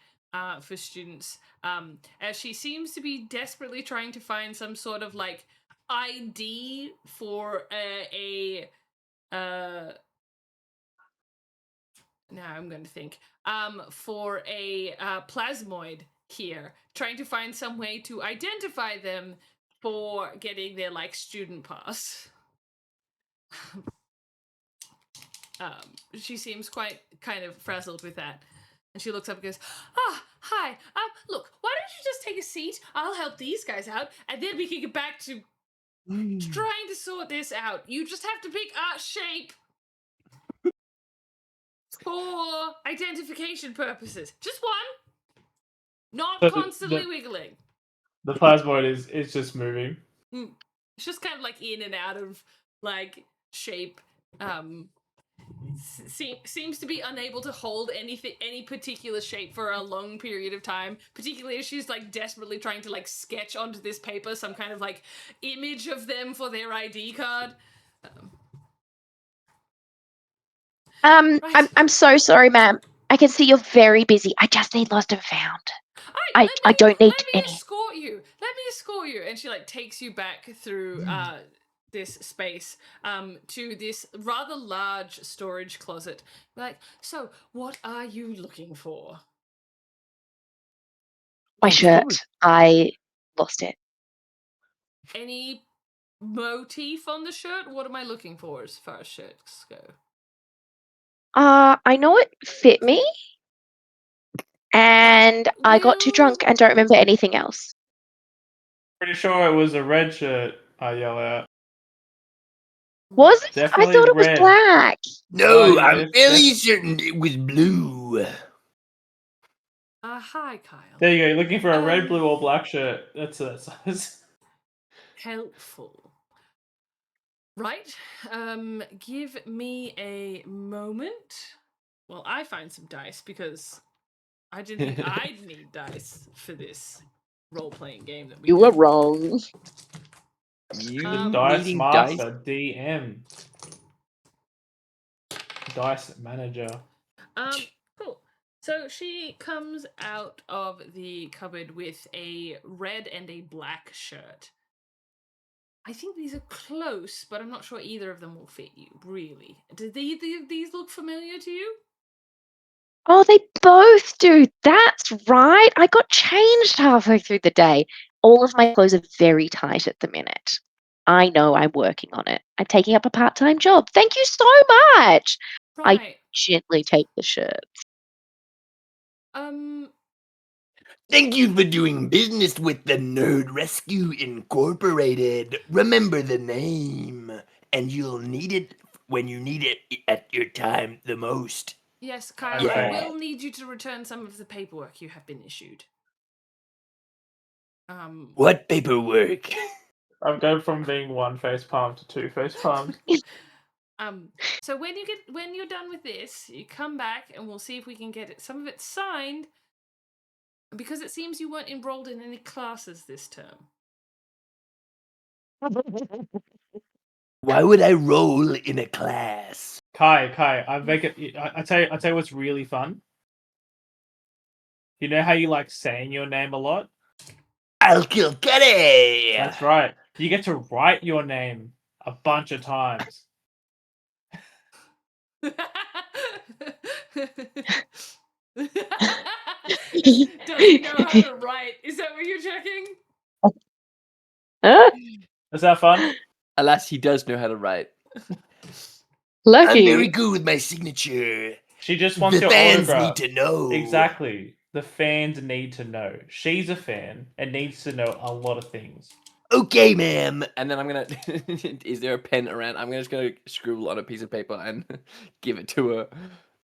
for students. As she seems to be desperately trying to find some sort of like ID for now I'm going to think for a plasmoid here, trying to find some way to identify them for getting their like student pass. She seems quite kind of frazzled with that, and she looks up and goes, hi, look, why don't you just take a seat? I'll help these guys out, and then we can get back to trying to sort this out. You just have to pick a shape for identification purposes. Just one. Not
So
constantly wiggling.
The plasmoid is just moving.
It's just kind of like in and out of like shape. Seems to be unable to hold any particular shape for a long period of time, particularly as she's like desperately trying to like sketch onto this paper some kind of like image of them for their ID card. Right.
I'm so sorry, ma'am. I can see you're very busy. I just need Lost and Found. I don't need any.
Let me escort you. And she like takes you back through this space to this rather large storage closet. Like, so what are you looking for?
My shirt. I lost it.
Any motif on the shirt? What am I looking for as far as shirts go?
I know it fit me, and I got too drunk and don't remember anything else.
Pretty sure it was a red shirt, I yell out.
Was it? I
Definitely
thought it was
red.
black.
No,
Oh,
I'm
yeah,
fairly certain it was blue.
Hi, Kyle.
There you go. You're looking for a red,
Um,
blue, or black shirt. That's that size.
Helpful. Right. Give me a moment. Well, I find some dice because I didn't think I'd need dice for this role-playing game that we
You
do.
were wrong.
You
The
Um,
Dice
needing
Master
dice?
DM. Dice Manager.
Cool. So she comes out of the cupboard with a red and a black shirt. I think these are close, but I'm not sure either of them will fit you, really. Do these look familiar to you?
Oh, they both do. That's right. I got changed halfway through the day. All of my clothes are very tight at the minute. I know I'm working on it. I'm taking up a part-time job. Thank you so much. I
Right.
gently take the shirt.
Um,
Thank you for doing business with the Nerd Rescue Incorporated. Remember the name, and you'll need it when you need it at your time the most.
yes, Kyle,
Yeah.
I will need you to return some of the paperwork you have been issued.
What paperwork?
I've gone from being one face palm to two face palms.
So when you're done with this, you come back and we'll see if we can get some of it signed. Because it seems you weren't enrolled in any classes this term.
Why would I roll in a class?
Kai, I tell you what's really fun. You know how you like saying your name a lot?
I'll kill Cuddy!
That's right. You get to write your name a bunch of times.
Does he know how to write? Is that what you're checking?
Huh?
Is that fun?
Alas, he does know how to write.
I'm very
Lucky.
good with my signature.
She just wants
The
your
fans
autograph.
need to know.
Exactly. The fans need to know. She's a fan and needs to know a lot of things.
Okay, ma'am.
And then I'm gonna. Is there a pen around? I'm just gonna scribble on a piece of paper and give it to her.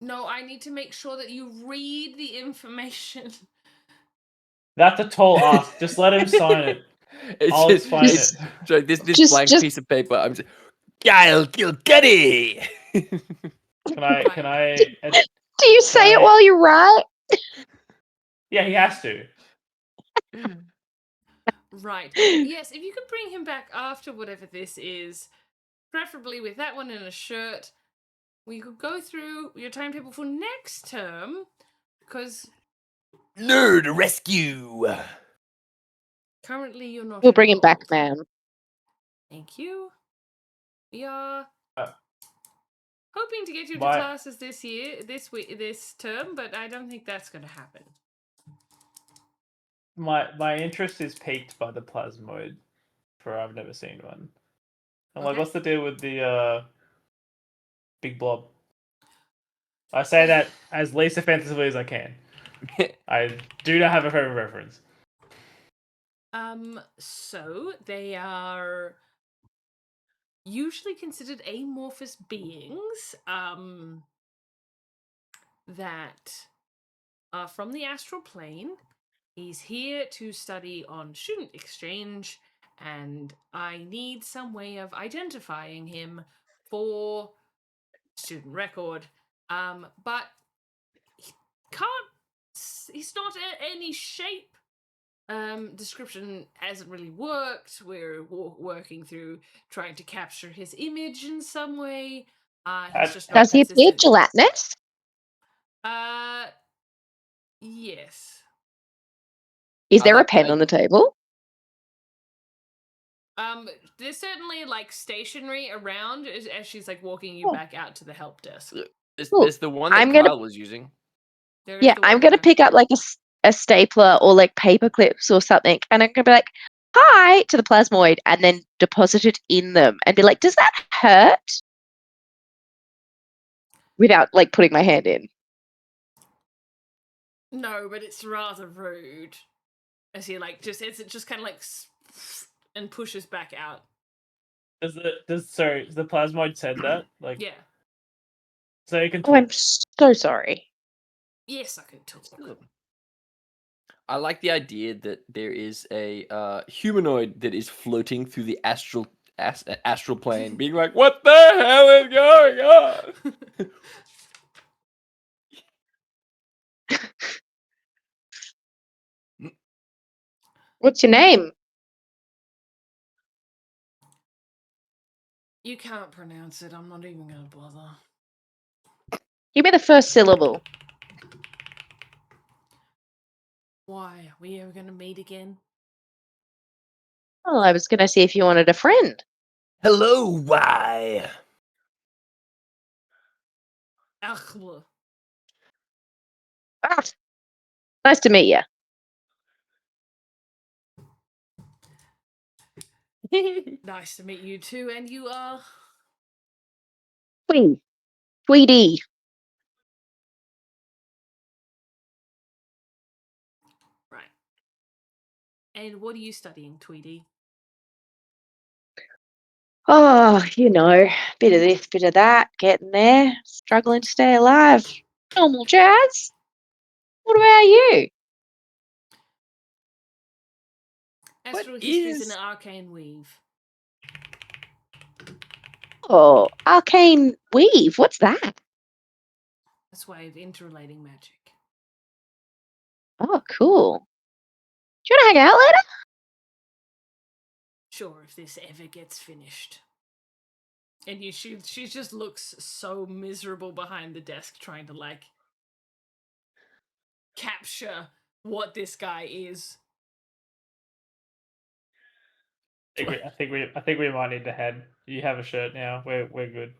No, I need to make sure that you read the information.
That's a tall ask. Just let him sign it. I'll
just,
explain
just-
it.
So this blank
just-
piece of paper. I'm just.
I'll kill Cuddy!
Can I?
Do you say it
I-
while you write?
Yeah, he has to.
Right. Yes, if you could bring him back after whatever this is, preferably with that one in a shirt, we could go through your timetable for next term, because
Nerd Rescue!
currently you're not
We'll bring him back,
enrolled.
ma'am.
Thank you. We are
Uh,
hoping to get you to
my-
classes this term, but I don't think that's going to happen.
My interest is piqued by the plasmoid, for I've never seen one. I'm like,
Okay.
what's the deal with the big blob? I say that as least offensively as I can. I do not have a favorite reference.
So they are usually considered amorphous beings, that are from the astral plane. He's here to study on student exchange, and I need some way of identifying him for student record. But he can't. He's not any shape. Description hasn't really worked. We're working through trying to capture his image in some way. He's just not
Does he appear
consistent.
gelatinous?
Yes.
Is there a
that
pen
right?
on the table?
There's certainly like stationery around as she's like walking you
Oh.
back out to the help desk.
Cool.
There's the one that
I'm gonna-
Kyle was using.
There is
Yeah,
the
I'm
one
gonna
there.
pick up like a stapler or like paper clips or something, and I'm gonna be like, "Hi" to the plasmoid, and then deposit it in them, and be like, "Does that hurt?" Without like putting my hand in.
No, but it's rather rude. As he like just it's just kind of like and pushes back out.
Sorry, the plasmoid said that? Like,
Yeah.
so you can
Oh, I'm
talk.
so sorry.
Yes, I can talk.
I like the idea that there is a humanoid that is floating through the astral plane, being like, "What the hell is going on?"
What's your name?
You can't pronounce it. I'm not even going to bother.
Give me the first syllable.
Why? Are we ever going to meet again?
Well, I was going to see if you wanted a friend.
Hello, why?
Ugh. Well,
Ah, nice to meet you.
nice to meet you too. And you are.
Tweedy.
Right. And what are you studying, Tweedy?
Oh, you know, bit of this, bit of that, getting there, struggling to stay alive. Normal jazz. What about you?
Astral history is
is-
an arcane weave.
Oh, arcane weave. What's that?
That's a way of interrelating magic.
Oh, cool. Do you want to hang out later?
Sure, if this ever gets finished. And she just looks so miserable behind the desk trying to like capture what this guy is.
I think we might need to head. You have a shirt now. We're good.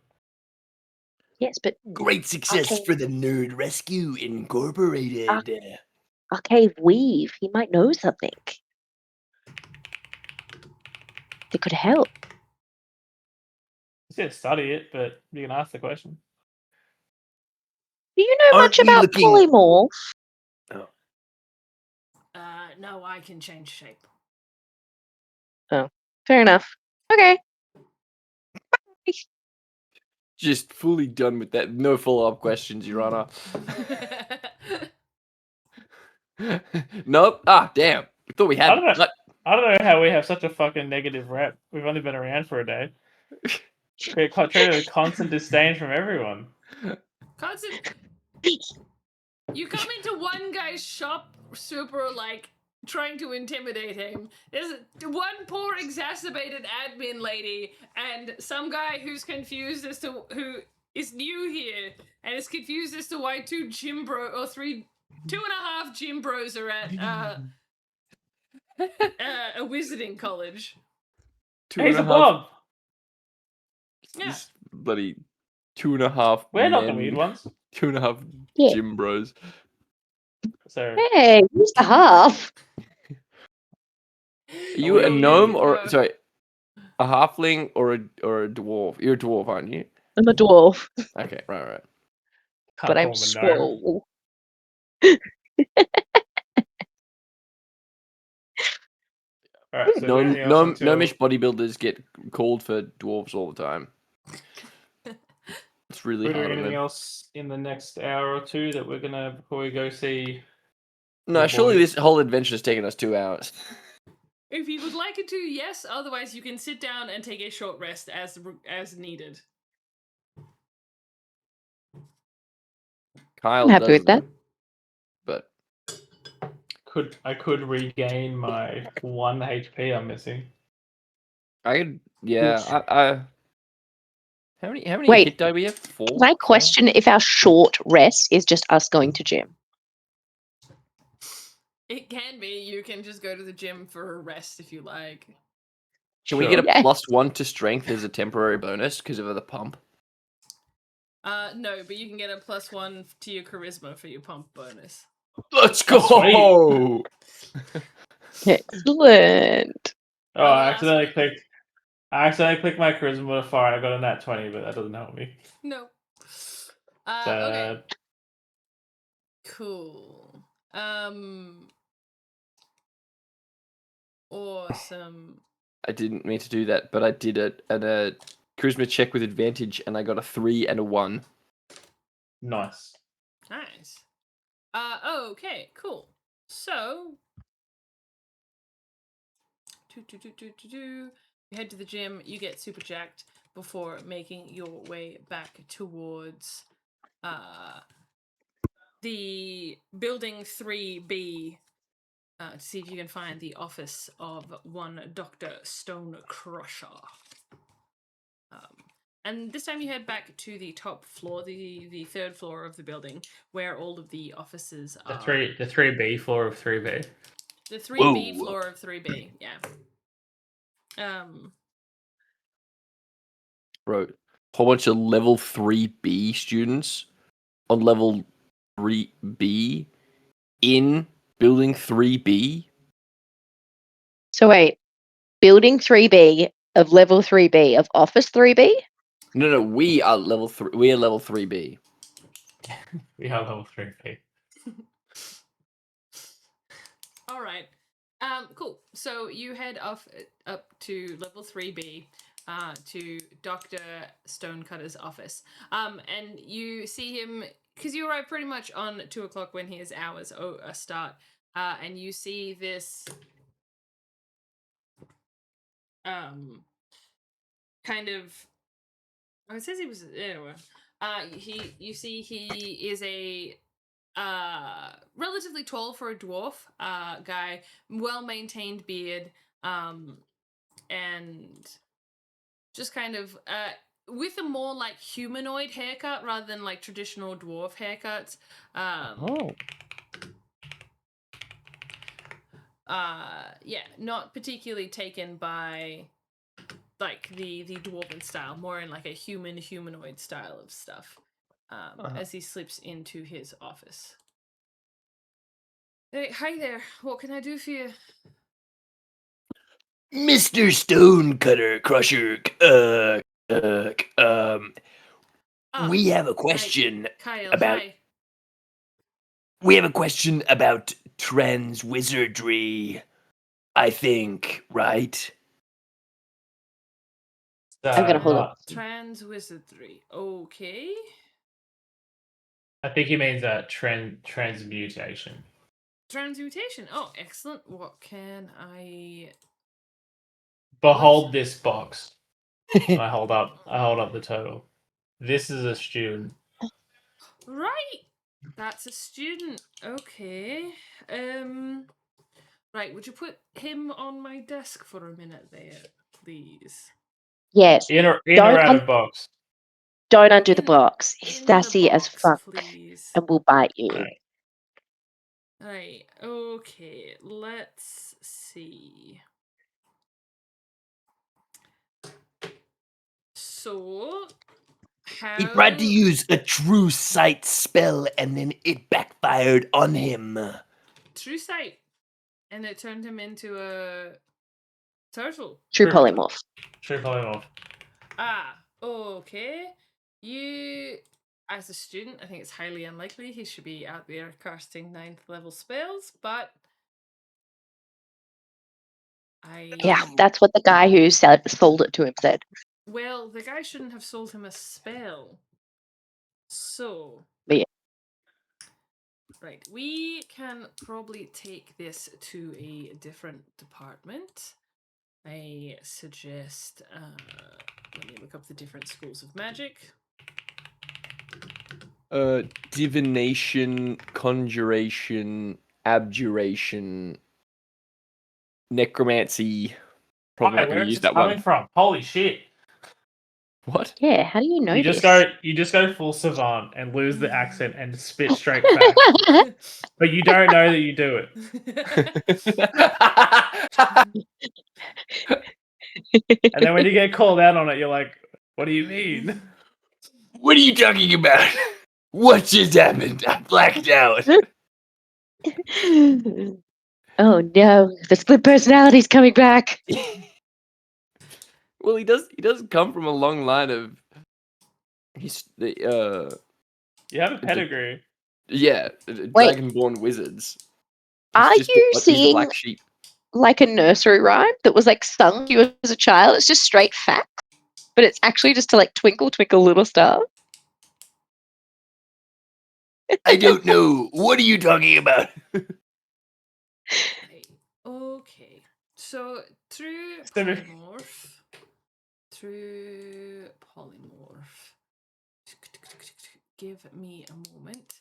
Yes, but
Great success
Okay.
for the Nerd Rescue Incorporated.
arcane weave. He might know something. That could help.
You said study it, but you can ask the question.
Do you know
Aren't
much
we
about
looking-
polymorph?
No, I can change shape.
Fair enough. Okay.
Just fully done with that. No follow-up questions, Your Honor. Nope. Ah, damn. I thought we
I
had.
don't know. I don't know how we have such a fucking negative rep. We've only been around for a day. We're treated with constant disdain from everyone.
Constant. You come into one guy's shop, super like trying to intimidate him. There's one poor exacerbated admin lady and some guy who's confused as to who is new here and is confused as to why two and a half gym bros are at a wizarding college.
He's a blob.
Yeah.
This bloody 2.5
We're not the
men,
weird ones.
2.5
Yeah.
gym bros.
So
Hey, who's the half?
Are you a
we-
gnome or
No.
sorry, a halfling or a dwarf? You're a dwarf, aren't you?
I'm a dwarf,
Okay, right.
can't
but I'm
call him a gnome.
swole.
All right. So anything else until
Gnomish bodybuilders get called for dwarves all the time. It's really
we do
hard on
anything
them.
else in the next hour or two that we're gonna before we go see?
No,
the
surely
boys?
this whole adventure has taken us 2 hours.
If you would like it to, yes. Otherwise, you can sit down and take a short rest as needed.
Kyle
I'm happy with that.
doesn't, but
I could regain my 1 HP I'm missing.
I could. Yeah, I how many
Wait,
hit die we have? 4.
Can I question if our short rest is just us going to gym?
It can be. You can just go to the gym for a rest if you like.
Can we get a
Yes.
+1 to strength as a temporary bonus because of the pump?
No, but you can get a +1 to your charisma for your pump bonus.
Let's
That's
go!
Excellent.
Oh,
I'll
I
ask
accidentally
you.
clicked. I accidentally clicked my charisma modifier and I got a nat 20, but that doesn't help me.
No. Okay.
Sad.
Cool. Awesome.
I didn't mean to do that, but I did a charisma check with advantage, and I got a 3 and a 1.
Nice.
Nice. Okay, cool. So, you head to the gym, you get super jacked before making your way back towards the building 3B to see if you can find the office of one Dr. Stonecrusher. And this time you head back to the top floor, the third floor of the building, where all of the offices
The
are.
3B floor of 3B.
The 3B
Whoa.
floor of 3B, yeah.
Bro, whole bunch of level 3B students on level 3B in building 3B.
So wait, building 3B of level 3B of office 3B?
No, we are level 3. We are level 3B.
We have level 3B.
All right. Cool. So you head up to level 3B to Dr. Stonecutter's office. And you see him, because you arrive pretty much on 2 o'clock when his hours start. And you see this kind of, oh, it says he was, anyway. You see he is a relatively tall for a dwarf guy, well-maintained beard, and just kind of with a more like humanoid haircut rather than like traditional dwarf haircuts. Yeah, not particularly taken by like the dwarven style, more in like a humanoid style of stuff. As he slips into his office. Hey, hi there. What can I do for you?
Mr. Stonecutter Crusher, we have a question
Kyle,
about
hi.
we have a question about trans wizardry, I think, right?
I'm gonna hold up.
Trans wizardry. Okay.
I think he means transmutation.
Transmutation. Oh, excellent. What can I?
Behold this box. And I hold up the total. This is a student.
Right. That's a student. Okay. Right. Would you put him on my desk for a minute there, please?
Yes.
In or
Don't
out of box.
Don't undo the box. He's
In the
sassy as
box,
fuck
please.
and will bite you.
Right.
Right. Okay. Let's see. So, how...
He tried to use a true sight spell and then it backfired on him.
True sight, and it turned him into a turtle.
True
True.
polymorph.
True polymorph.
Okay. You, as a student, I think it's highly unlikely he should be out there casting 9th level spells, but
Yeah, that's what the guy who sold it to him said.
Well, the guy shouldn't have sold him a spell. So...
But yeah.
Right, we can probably take this to a different department. I suggest, let me look up the different schools of magic.
Divination, conjuration, abjuration, necromancy. Probably not
Where
going to
is
use
this
that
coming
one.
from? Holy shit!
What?
Yeah, how do you know
You
this?
just go full savant and lose the accent and spit straight facts. But you don't know that you do it. And then when you get called out on it, you're like, what do you mean?
What are you talking about? What just happened? I blacked out.
Oh no, the split personality's coming back.
Well, he does come from a long line of
You have a pedigree.
yeah,
Wait.
dragonborn wizards. He's
Are
just
you
he's the
seeing
black sheep.
like a nursery rhyme that was like sung to you as a child. It's just straight facts, but it's actually just to like twinkle, twinkle, little star.
I don't know. What are you talking about?
Right. Okay. So through
Sorry.
polymorph. Give me a moment.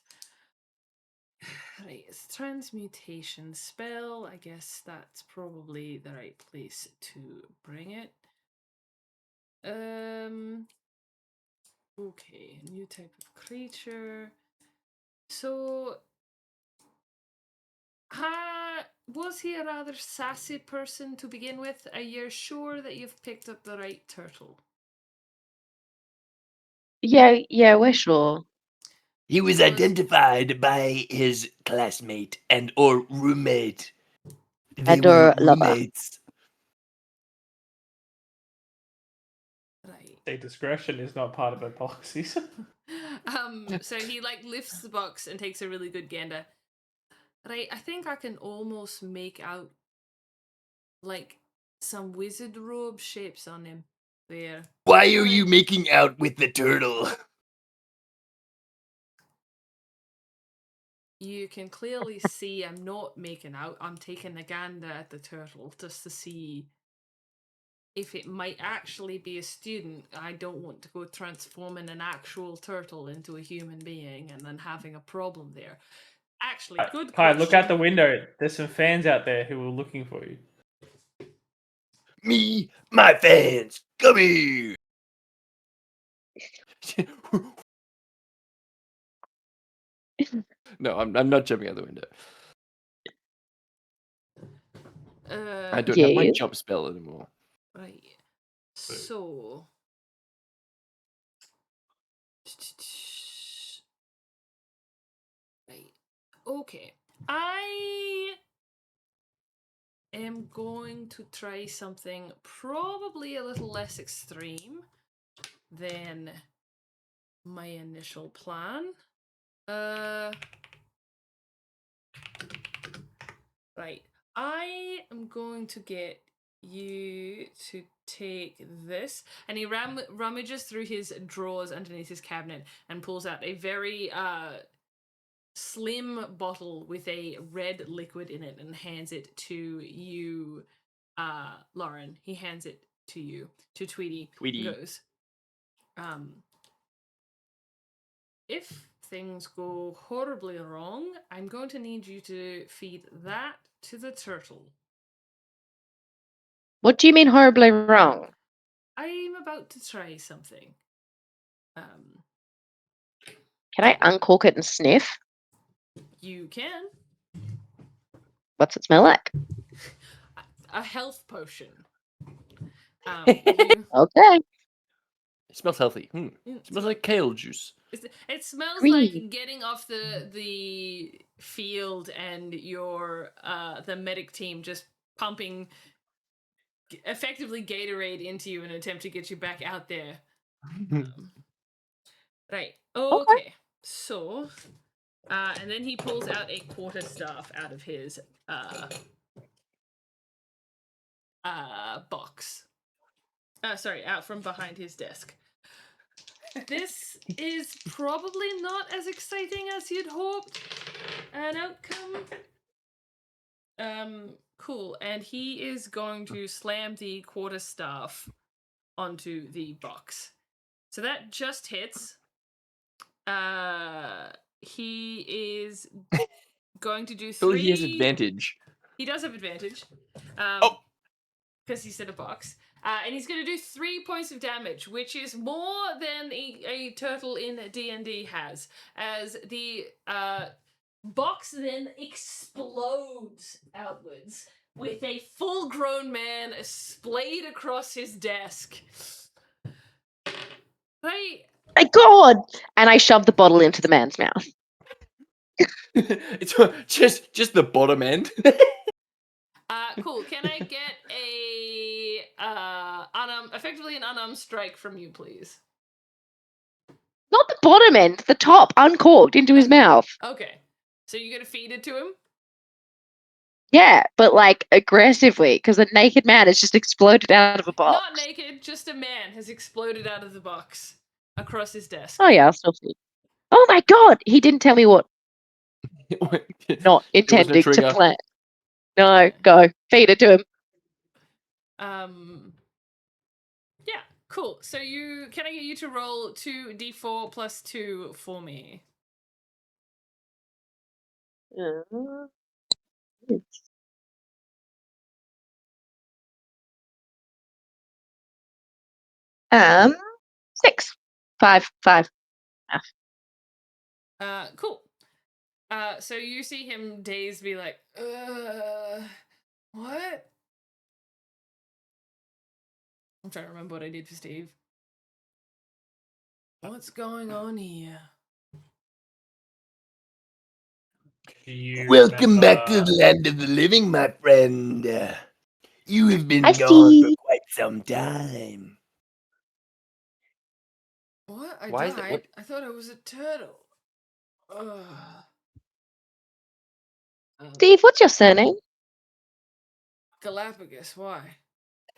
Right, it's transmutation spell. I guess that's probably the right place to bring it. Okay, new type of creature. So was he a rather sassy person to begin with? Are you sure that you've picked up the right turtle?
Yeah, we're sure.
He was identified by his classmate and or roommate. They
And
were
or lover.
roommates.
Right.
Say discretion is not part of our policies.
So he like lifts the box and takes a really good gander. Right, I think I can almost make out like some wizard robe shapes on him there.
Why are you making out with the turtle?
You can clearly see I'm not making out. I'm taking a gander at the turtle just to see if it might actually be a student. I don't want to go transforming an actual turtle into a human being and then having a problem there. Actually, good
Hi,
question.
look out the window. There's some fans out there who are looking for you.
Me, my fans, come here.
No, I'm not jumping out the window. I don't have my
Yes.
jump spell anymore.
Right. So. Right. Okay. I am going to try something probably a little less extreme than my initial plan. Right. I am going to get you to take this. And he rummages through his drawers underneath his cabinet and pulls out a very slim bottle with a red liquid in it and hands it to you, Lauren. He hands it to you, to Tweety.
Tweety.
And goes, if things go horribly wrong, I'm going to need you to feed that to the turtle.
What do you mean horribly wrong?
I'm about to try something.
Can I uncork it and sniff?
You can.
What's it smell like?
A health potion.
Okay.
It smells healthy. It smells like kale juice.
It smells
Green.
like getting off the field and your the medic team just pumping effectively Gatorade into you in an attempt to get you back out there. Right. Okay. So, and then he pulls out a quarterstaff out of his box. Sorry, out from behind his desk. This is probably not as exciting as you'd hoped an outcome. Cool. And he is going to slam the quarterstaff onto the box. So that just hits. He is going to do 3.
So he has advantage.
He does have advantage. Because he's in a box. And he's going to do 3 points of damage, which is more than a turtle in D&D has. As the box then explodes outwards with a full-grown man splayed across his desk. Right.
My God! And I shove the bottle into the man's mouth.
It's just the bottom end.
Cool. Can I get a effectively an unarmed strike from you, please?
Not the bottom end, the top, uncorked into his mouth.
Okay. So you're gonna feed it to him?
Yeah, but like aggressively, because a naked man has just exploded out of a box.
Not naked, just a man has exploded out of the box across his desk.
Oh yeah, I'll still see. Oh my god, he didn't tell me what not
no
intending to
trigger.
plan. No, go feed it to him.
Yeah, cool. So can I get you to roll 2d4 plus 2 for me?
Um, 6, 5, 5.
Cool. So you see him dazed, be like, what? I'm trying to remember what I did for Steve. What's going on here?
Do you
Welcome back to
remember-
the land of the living, my friend. You have been
Hi,
gone for
Steve.
quite some time.
What? I
Why is
died?
it- what-
I thought I was a turtle. Ugh.
Steve, what's your surname?
Galapagos, why?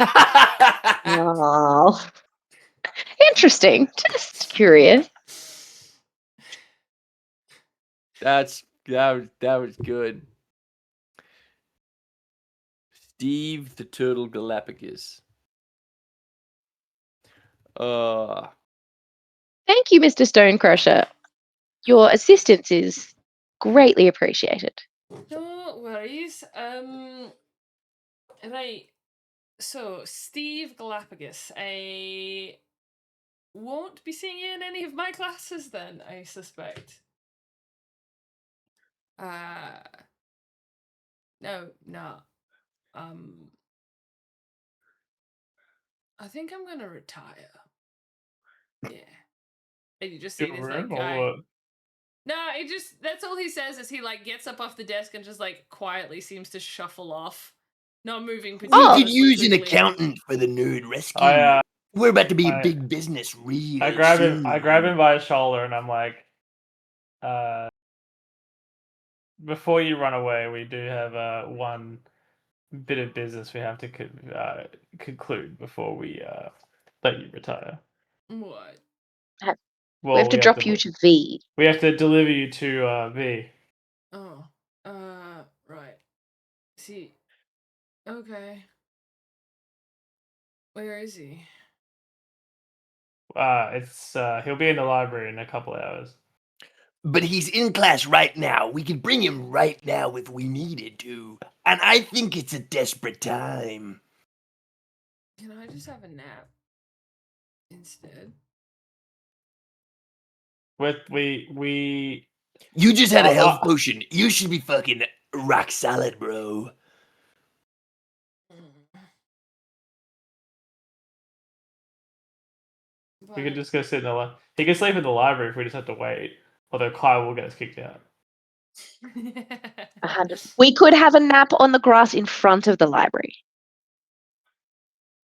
Oh, interesting. Just curious.
that was good. Steve the Turtle Galapagos.
Thank you, Mr. Stonecrusher. Your assistance is greatly appreciated.
No worries. Right. So, Steve Galapagos, I won't be seeing you in any of my classes then, I suspect. No. I think I'm gonna retire. Yeah. And you just see
Your
this like
room or
guy.
what?
No, it just that's all he says is he like gets up off the desk and just like quietly seems to shuffle off. Not moving
We
particularly
could use an
quickly.
accountant for the nerd rescue.
I
We're about to be
I-
a big business real
I grab
soon.
him by his shoulder and I'm like, before you run away, we do have one bit of business we have to conclude before we let you retire.
What?
Well,
we have to drop you to V.
We have to deliver you to V.
Oh. Right. See. Okay. Where is he?
It's he'll be in the library in a couple of hours.
But he's in class right now. We could bring him right now if we needed to. And I think it's a desperate time.
Can I just have a nap instead?
We
You just had a health
Uh,
potion. You should be fucking rock solid, bro.
we could just go sit in the he can sleep in the library if we just have to wait. Although Kyle will get us kicked out.
100. We could have a nap on the grass in front of the library.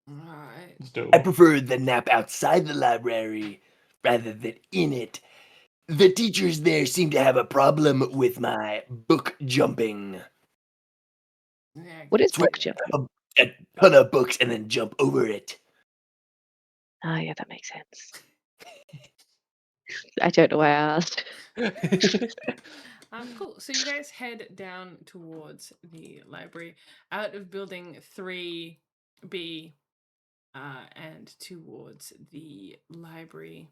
Alright.
Let's do
I
it.
prefer the nap outside the library rather than in it. The teachers there seem to have a problem with my book jumping.
Yeah,
What is
It's where
book jump?
a ton of books and then jump over it.
Oh, yeah, that makes sense. I don't know why I asked.
Cool. So you guys head down towards the library, out of building 3B, and towards the library.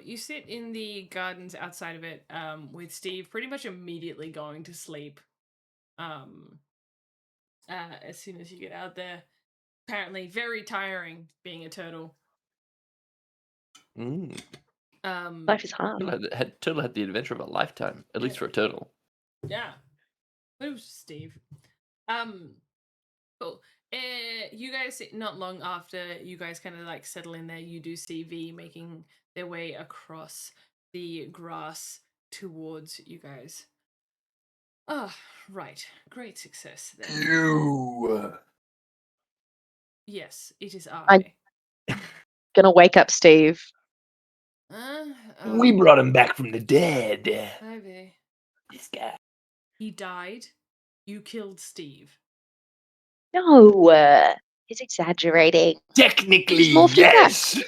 You sit in the gardens outside of it, with Steve pretty much immediately going to sleep. As soon as you get out there. Apparently very tiring being a turtle.
Life is hard.
Turtle had the adventure of a lifetime, at least
Yeah.
for a turtle.
Yeah. It was Steve. Cool. You guys, not long after you guys kind of like settle in there, you do see V making their way across the grass towards you guys. Ah, right. Great success then.
You.
Yes, it is
I- Gonna wake up Steve.
We brought him back from the dead.
Maybe.
This guy.
He died. You killed Steve.
No, he's exaggerating.
Technically,
morphed him back.
yes.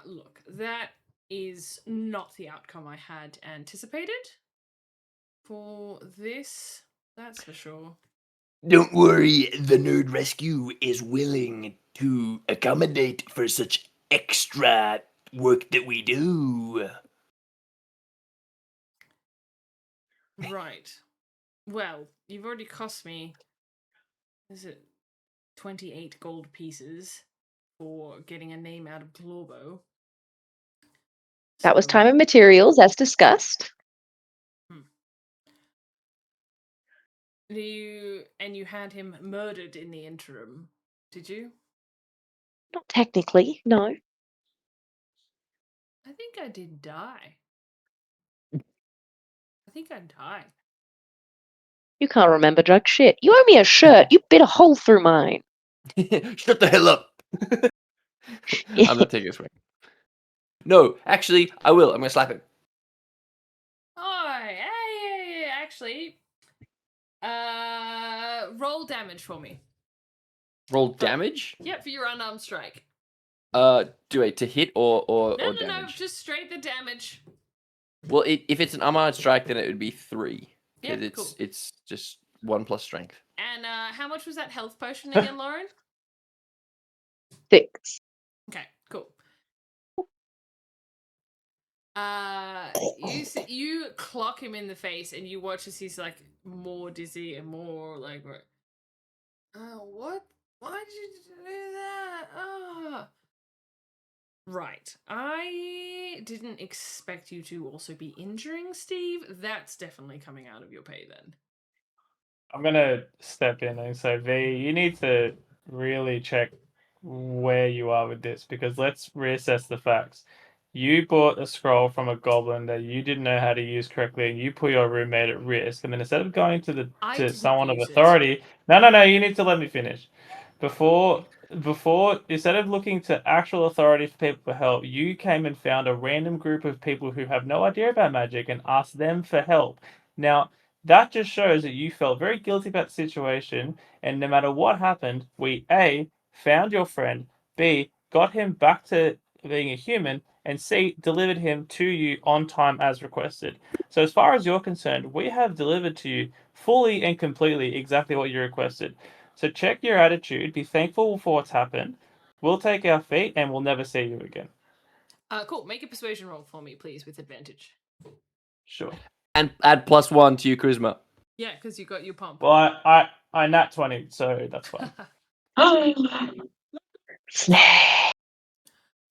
Look, that is not the outcome I had anticipated for this. That's for sure.
Don't worry, the Nerd Rescue is willing to accommodate for such extra work that we do.
Right. Well, you've already cost me. Is it 28 gold pieces for getting a name out of Glorbo?
That was
So-
time and materials, as discussed.
You had him murdered in the interim, did you?
Not technically, no.
I think I did die. I think I died.
You can't remember drug shit. You owe me a shirt. You bit a hole through mine.
Shut the hell up.
I'm not taking this way. No, actually, I will. I'm gonna slap him.
Oh, hey, actually, roll damage for me.
Roll damage.
Yep, for your unarmed strike.
Do I to hit or
No,
damage?
just straight the damage.
Well, if it's an unarmed strike, then it would be 3.
Yeah,
Because
cool.
it's just 1 plus strength.
And how much was that health potion again, Lauren?
6.
Okay, cool. You clock him in the face, and you watch as he's like more dizzy and more like, what? Why did you do that? Right. I didn't expect you to also be injuring Steve. That's definitely coming out of your pay then.
I'm gonna step in and say, V, you need to really check where you are with this, because let's reassess the facts. You bought a scroll from a goblin that you didn't know how to use correctly, and you put your roommate at risk. And then instead of going to
I
to
didn't
someone of
use it.
authority, no, you need to let me finish. Before instead of looking to actual authority for people for help, you came and found a random group of people who have no idea about magic and asked them for help. Now, that just shows that you felt very guilty about the situation, and no matter what happened, we A, found your friend, B, got him back to being a human, and C, delivered him to you on time as requested. So as far as you're concerned, we have delivered to you fully and completely exactly what you requested. So check your attitude, be thankful for what's happened. We'll take our feet and we'll never see you again.
Cool. Make a persuasion roll for me, please, with advantage.
Sure.
And add +1 to your charisma.
Yeah, because you got your pump.
Well, I nat 20, so that's fine.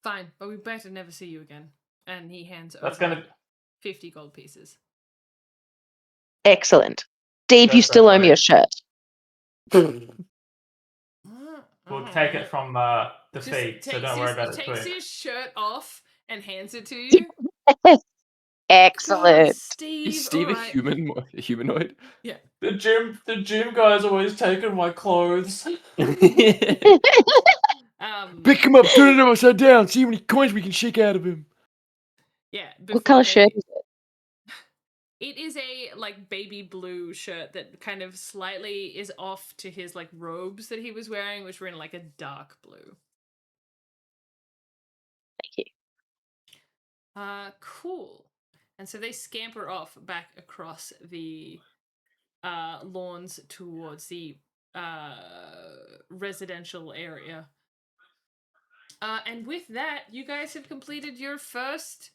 Fine, but we better never see you again. And he hands
That's
over
gonna
50 gold pieces.
Excellent. Steve, you
That's
still owe me
right.
a shirt.
We'll take it from the
Just
feet, so
takes
don't worry
his-
about it.
takes
Quick.
his shirt off and hands it to you. God,
Excellent.
Steve.
Is Steve a
alright.
humanoid?
The gym guy's always taking my clothes.
Pick him up, turn it upside down, see how many coins we can shake out of him.
Yeah.
What color shirt is it?
It is a like baby blue shirt that kind of slightly is off to his like robes that he was wearing, which were in like a dark blue.
Thank you.
Cool. And so they scamper off back across the lawns towards the residential area. And with that, you guys have completed your first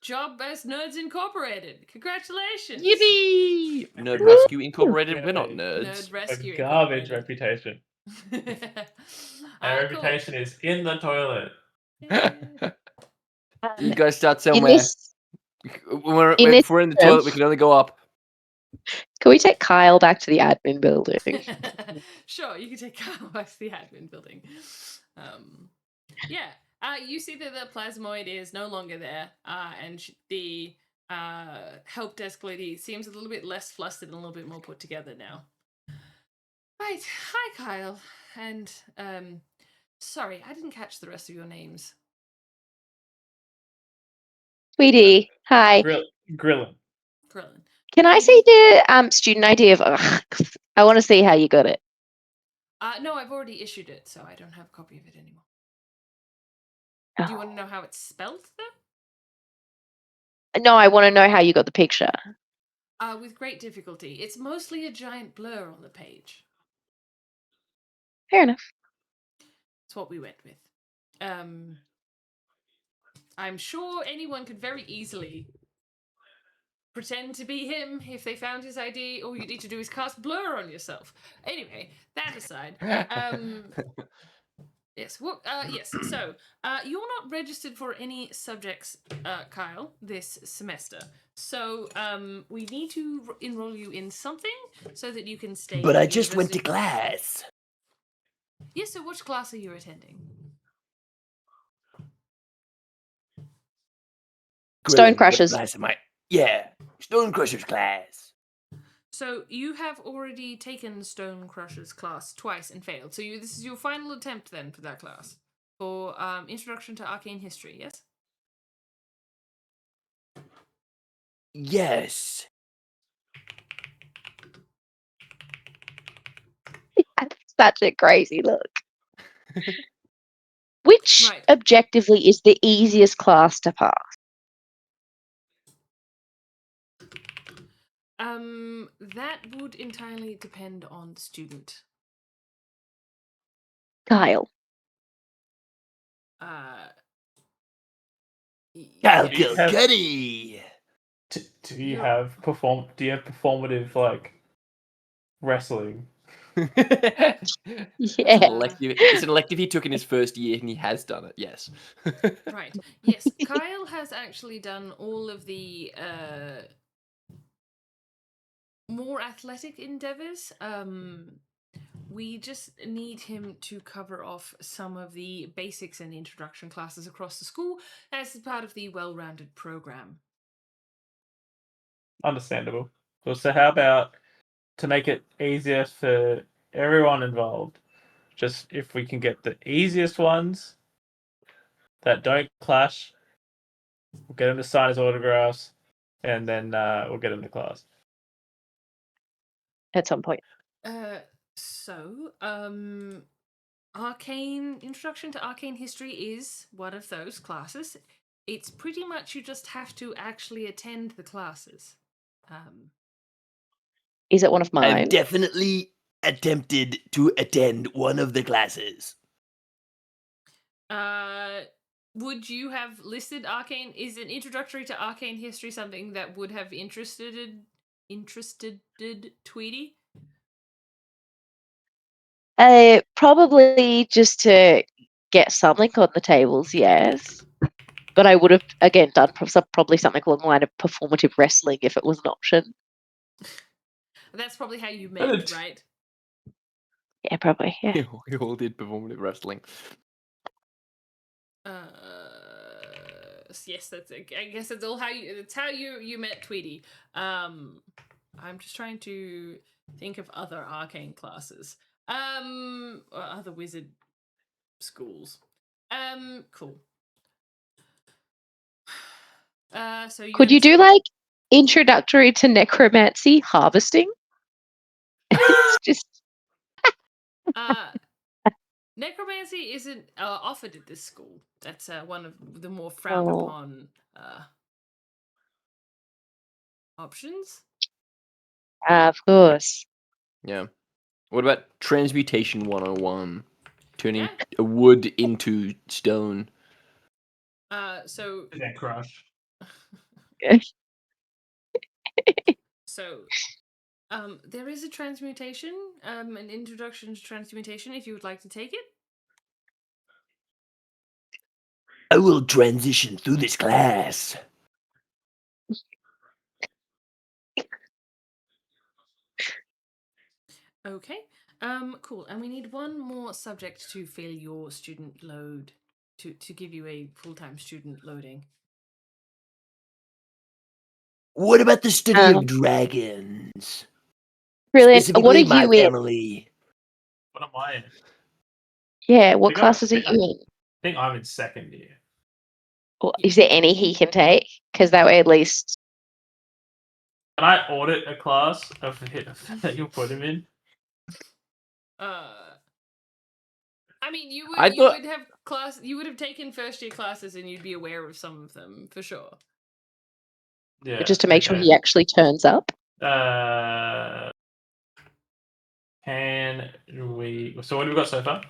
job as Nerds Incorporated. Congratulations!
Yippee! Nerd Rescue Incorporated. We're not
Yay.
nerds.
Nerd Rescue
A garbage
Incorporated.
reputation.
Cool.
Our reputation is in the toilet.
You guys start
In
somewhere.
this,
If
in this
we're in the
room-
toilet, we can only go up.
can we take Kyle back to the admin building?
Sure, you can take Kyle back to the admin building. Yeah. You see that the plasmoid is no longer there, and the help desk lady seems a little bit less flustered and a little bit more put together now. Right. Hi, Kyle. And sorry, I didn't catch the rest of your names.
Sweetie, hi.
Grillin.
Krillin.
Can I see the student ID of? I want to see how you got it.
No, I've already issued it, so I don't have a copy of it anymore. Do you want to know how it's spelled, though?
No, I want to know how you got the picture.
With great difficulty. It's mostly a giant blur on the page.
Fair enough.
That's what we went with. I'm sure anyone could very easily pretend to be him if they found his ID. All you need to do is cast blur on yourself. Anyway, that aside, yes. What? Yes. So, you're not registered for any subjects, Kyle, this semester. So, we need to enroll you in something so that you can stay.
But
at
I just went to
university.
class.
Yes. So, which class are you attending?
Stone
What
Crushers.
class am I? Yeah, Stone Crushers class.
So you have already taken Stone Crusher's class twice and failed. So this is your final attempt then for that class, for Introduction to Arcane History. Yes.
Yes.
That's such a crazy look. Which
Right.
objectively is the easiest class to pass?
That would entirely depend on the student.
Kyle.
Kyle
yes.
Do you have-
Kilcuddy.
Do you
You're-
have performative like wrestling?
It's
Yeah.
an elective. It's an elective he took in his first year, and he has done it. Yes.
Right. Yes. Kyle has actually done all of the more athletic endeavors. We just need him to cover off some of the basics and introduction classes across the school as part of the well-rounded program.
Understandable. Well, so how about to make it easier for everyone involved? Just if we can get the easiest ones that don't clash, we'll get him to sign his autographs, and then we'll get him to class.
At some point.
Arcane Introduction to Arcane History is one of those classes. It's pretty much you just have to actually attend the classes.
Is it one of mine?
I've definitely attempted to attend one of the classes.
Would you have listed Arcane? Is an introductory to Arcane History something that would have interested Tweety?
Probably just to get something on the tables, yes. But I would have, again, done probably something along the line of performative wrestling if it was an option.
That's probably how you met, right?
Yeah, probably, yeah.
We all did performative wrestling.
Yes, I guess that's all how you met Tweety. I'm just trying to think of other arcane classes. Or other wizard schools. Cool. So
Could you do like introductory to necromancy harvesting? It's just
necromancy isn't offered at this school. That's one of the more frowned upon options.
of course.
Yeah. What about Transmutation 101? Turning
Yeah.
a wood into stone.
So
That crush.
So, there is a transmutation, an introduction to transmutation. If you would like to take it,
I will transition through this class.
okay. Cool. And we need one more subject to fill your student load, to give you a full-time student loading.
What about the study of dragons?
Brilliant. What are
Specifically, my
you in?
family.
What am I in?
Yeah, what
Think I'm-
classes are you in?
I think I'm in second year.
Or is there any he can take? Because that way at least
Can I audit a class of that you put him in?
I mean, you would
I thought-
would have class. You would have taken first year classes, and you'd be aware of some of them for sure.
Yeah.
Just to make sure
okay.
he actually turns up.
Can we? So what have we got so far?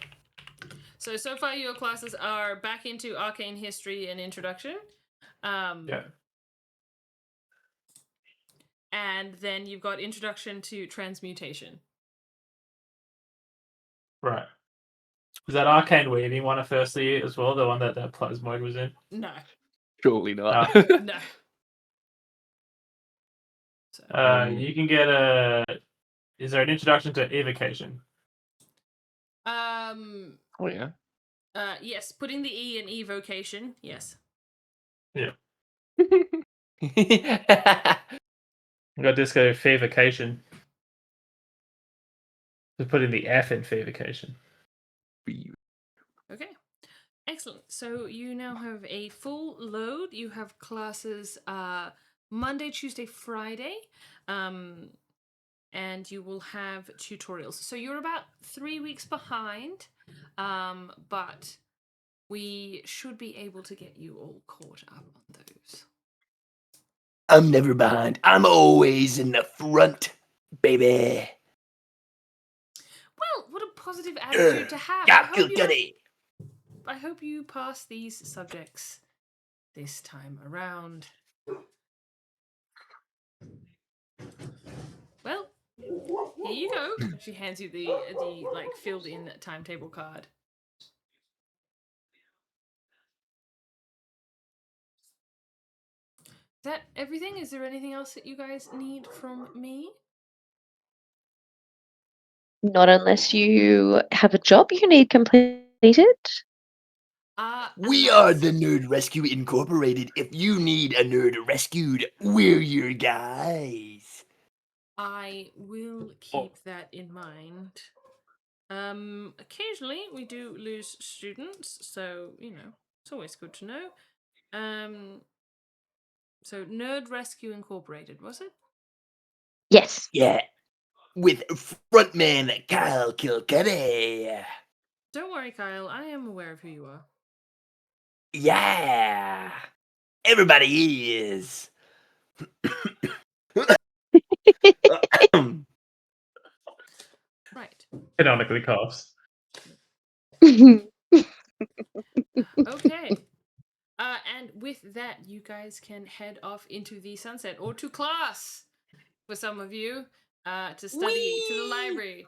So far, your classes are back into arcane history and introduction.
Yeah.
And then you've got introduction to transmutation.
Right. Was that Arcane Weaving one of first year as well? The one that Plasmode was in?
No,
Surely not.
no. So,
You can get a. Is there an introduction to evocation?
oh
yeah.
yes, putting the E in evocation. Yes.
We got Disco Fevocation. Just putting the F in Fevocation.
Okay. Excellent. So you now have a full load. You have classes Monday, Tuesday, Friday. And you will have tutorials. So you're about 3 weeks behind. But we should be able to get you all caught up on those.
I'm never behind. I'm always in the front, baby.
Well, what a positive attitude to have.
Yeah, Kilkenny.
I hope you pass these subjects this time around. Well, here you go. She hands you the like filled in timetable card. Is that everything? Is there anything else that you guys need from me?
Not unless you have a job you need completed.
We are the Nerd Rescue Incorporated. If you need a nerd rescued, we're your guys.
I will keep that in mind. Occasionally we do lose students, so it's always good to know. So Nerd Rescue Incorporated, was it?
Yes.
Yeah. With frontman Kyle Kilkenny.
Don't worry, Kyle. I am aware of who you are.
Yeah. Everybody is.
Right.
Canonically coughs.
Okay. And with that, you guys can head off into the sunset or to class for some of you to study to the library.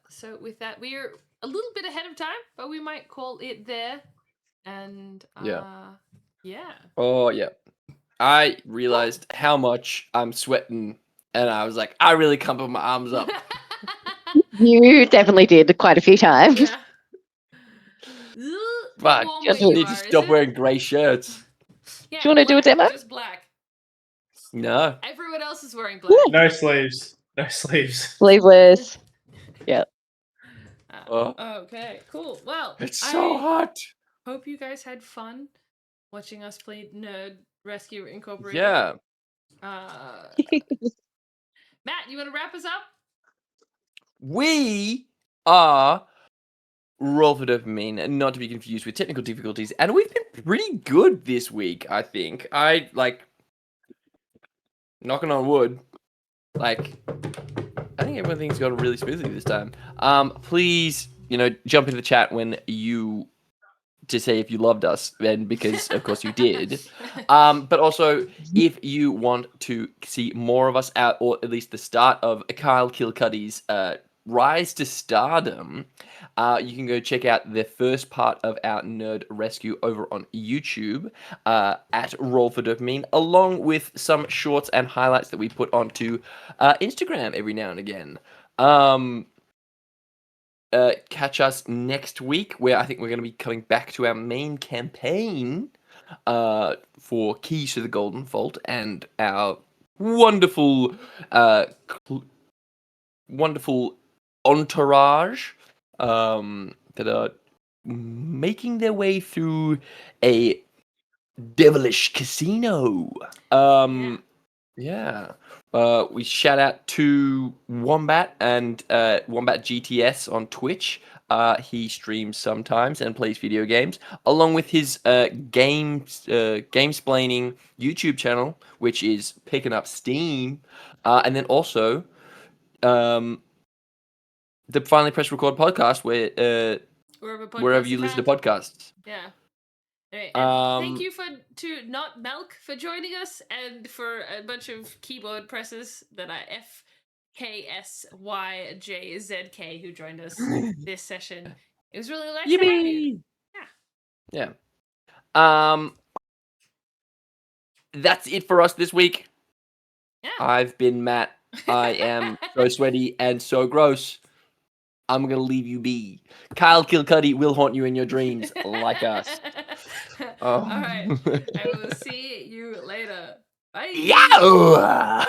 So with that, we're a little bit ahead of time, but we might call it there. And yeah.
Oh yeah. I realized how much I'm sweating, and I was like, I really can't put my arms up.
You definitely did quite a few times.
Yeah.
Fuck,
Warm
just
where you
need to
are,
stop
is it?
wearing grey shirts.
Yeah,
Do you wanna do a
black,
demo?
Just black.
No.
Everyone else is wearing black.
Ooh.
No sleeves. No sleeves.
Sleeveless.
Oh.
Okay, cool. Well,
It's so hot.
hope you guys had fun watching us play Nerd Rescue Incorporated.
Yeah.
Matt, you want to wrap us up?
We are Roll for Dopamine, not to be confused with technical difficulties, and we've been pretty good this week, I think. I knocking on wood, I think everything's gone really smoothly this time. Please, jump into the chat when to say if you loved us, and because of course you did. But also, if you want to see more of us out, or at least the start of Kyle Kilcuddy's rise to stardom, you can go check out the first part of our Nerd Rescue over on YouTube at Roll for Dopamine, along with some shorts and highlights that we put onto Instagram every now and again. Catch us next week, where I think we're going to be coming back to our main campaign for Keys to the Golden Vault and our wonderful entourage that are making their way through a
Devilish casino.
Um, Yeah. We shout out to Wombat and Wombat GTS on Twitch. He streams sometimes and plays video games, along with his gamesplaining YouTube channel, which is picking up steam. And then also the Finally Press Record podcast, where wherever you listen to podcasts.
Yeah. Anyway, and thank
Um,
you to Not Milk for joining us and for a bunch of keyboard presses that are FKSYJZK who joined us this session. It was really nice to have you.
Yeah. That's it for us this week.
Yeah.
I've been Matt. I am so sweaty and so gross. I'm gonna leave you be. Kyle Kilcuddy will haunt you in your dreams, like us. Oh.
All right. I will see you later. Bye.
Yeah.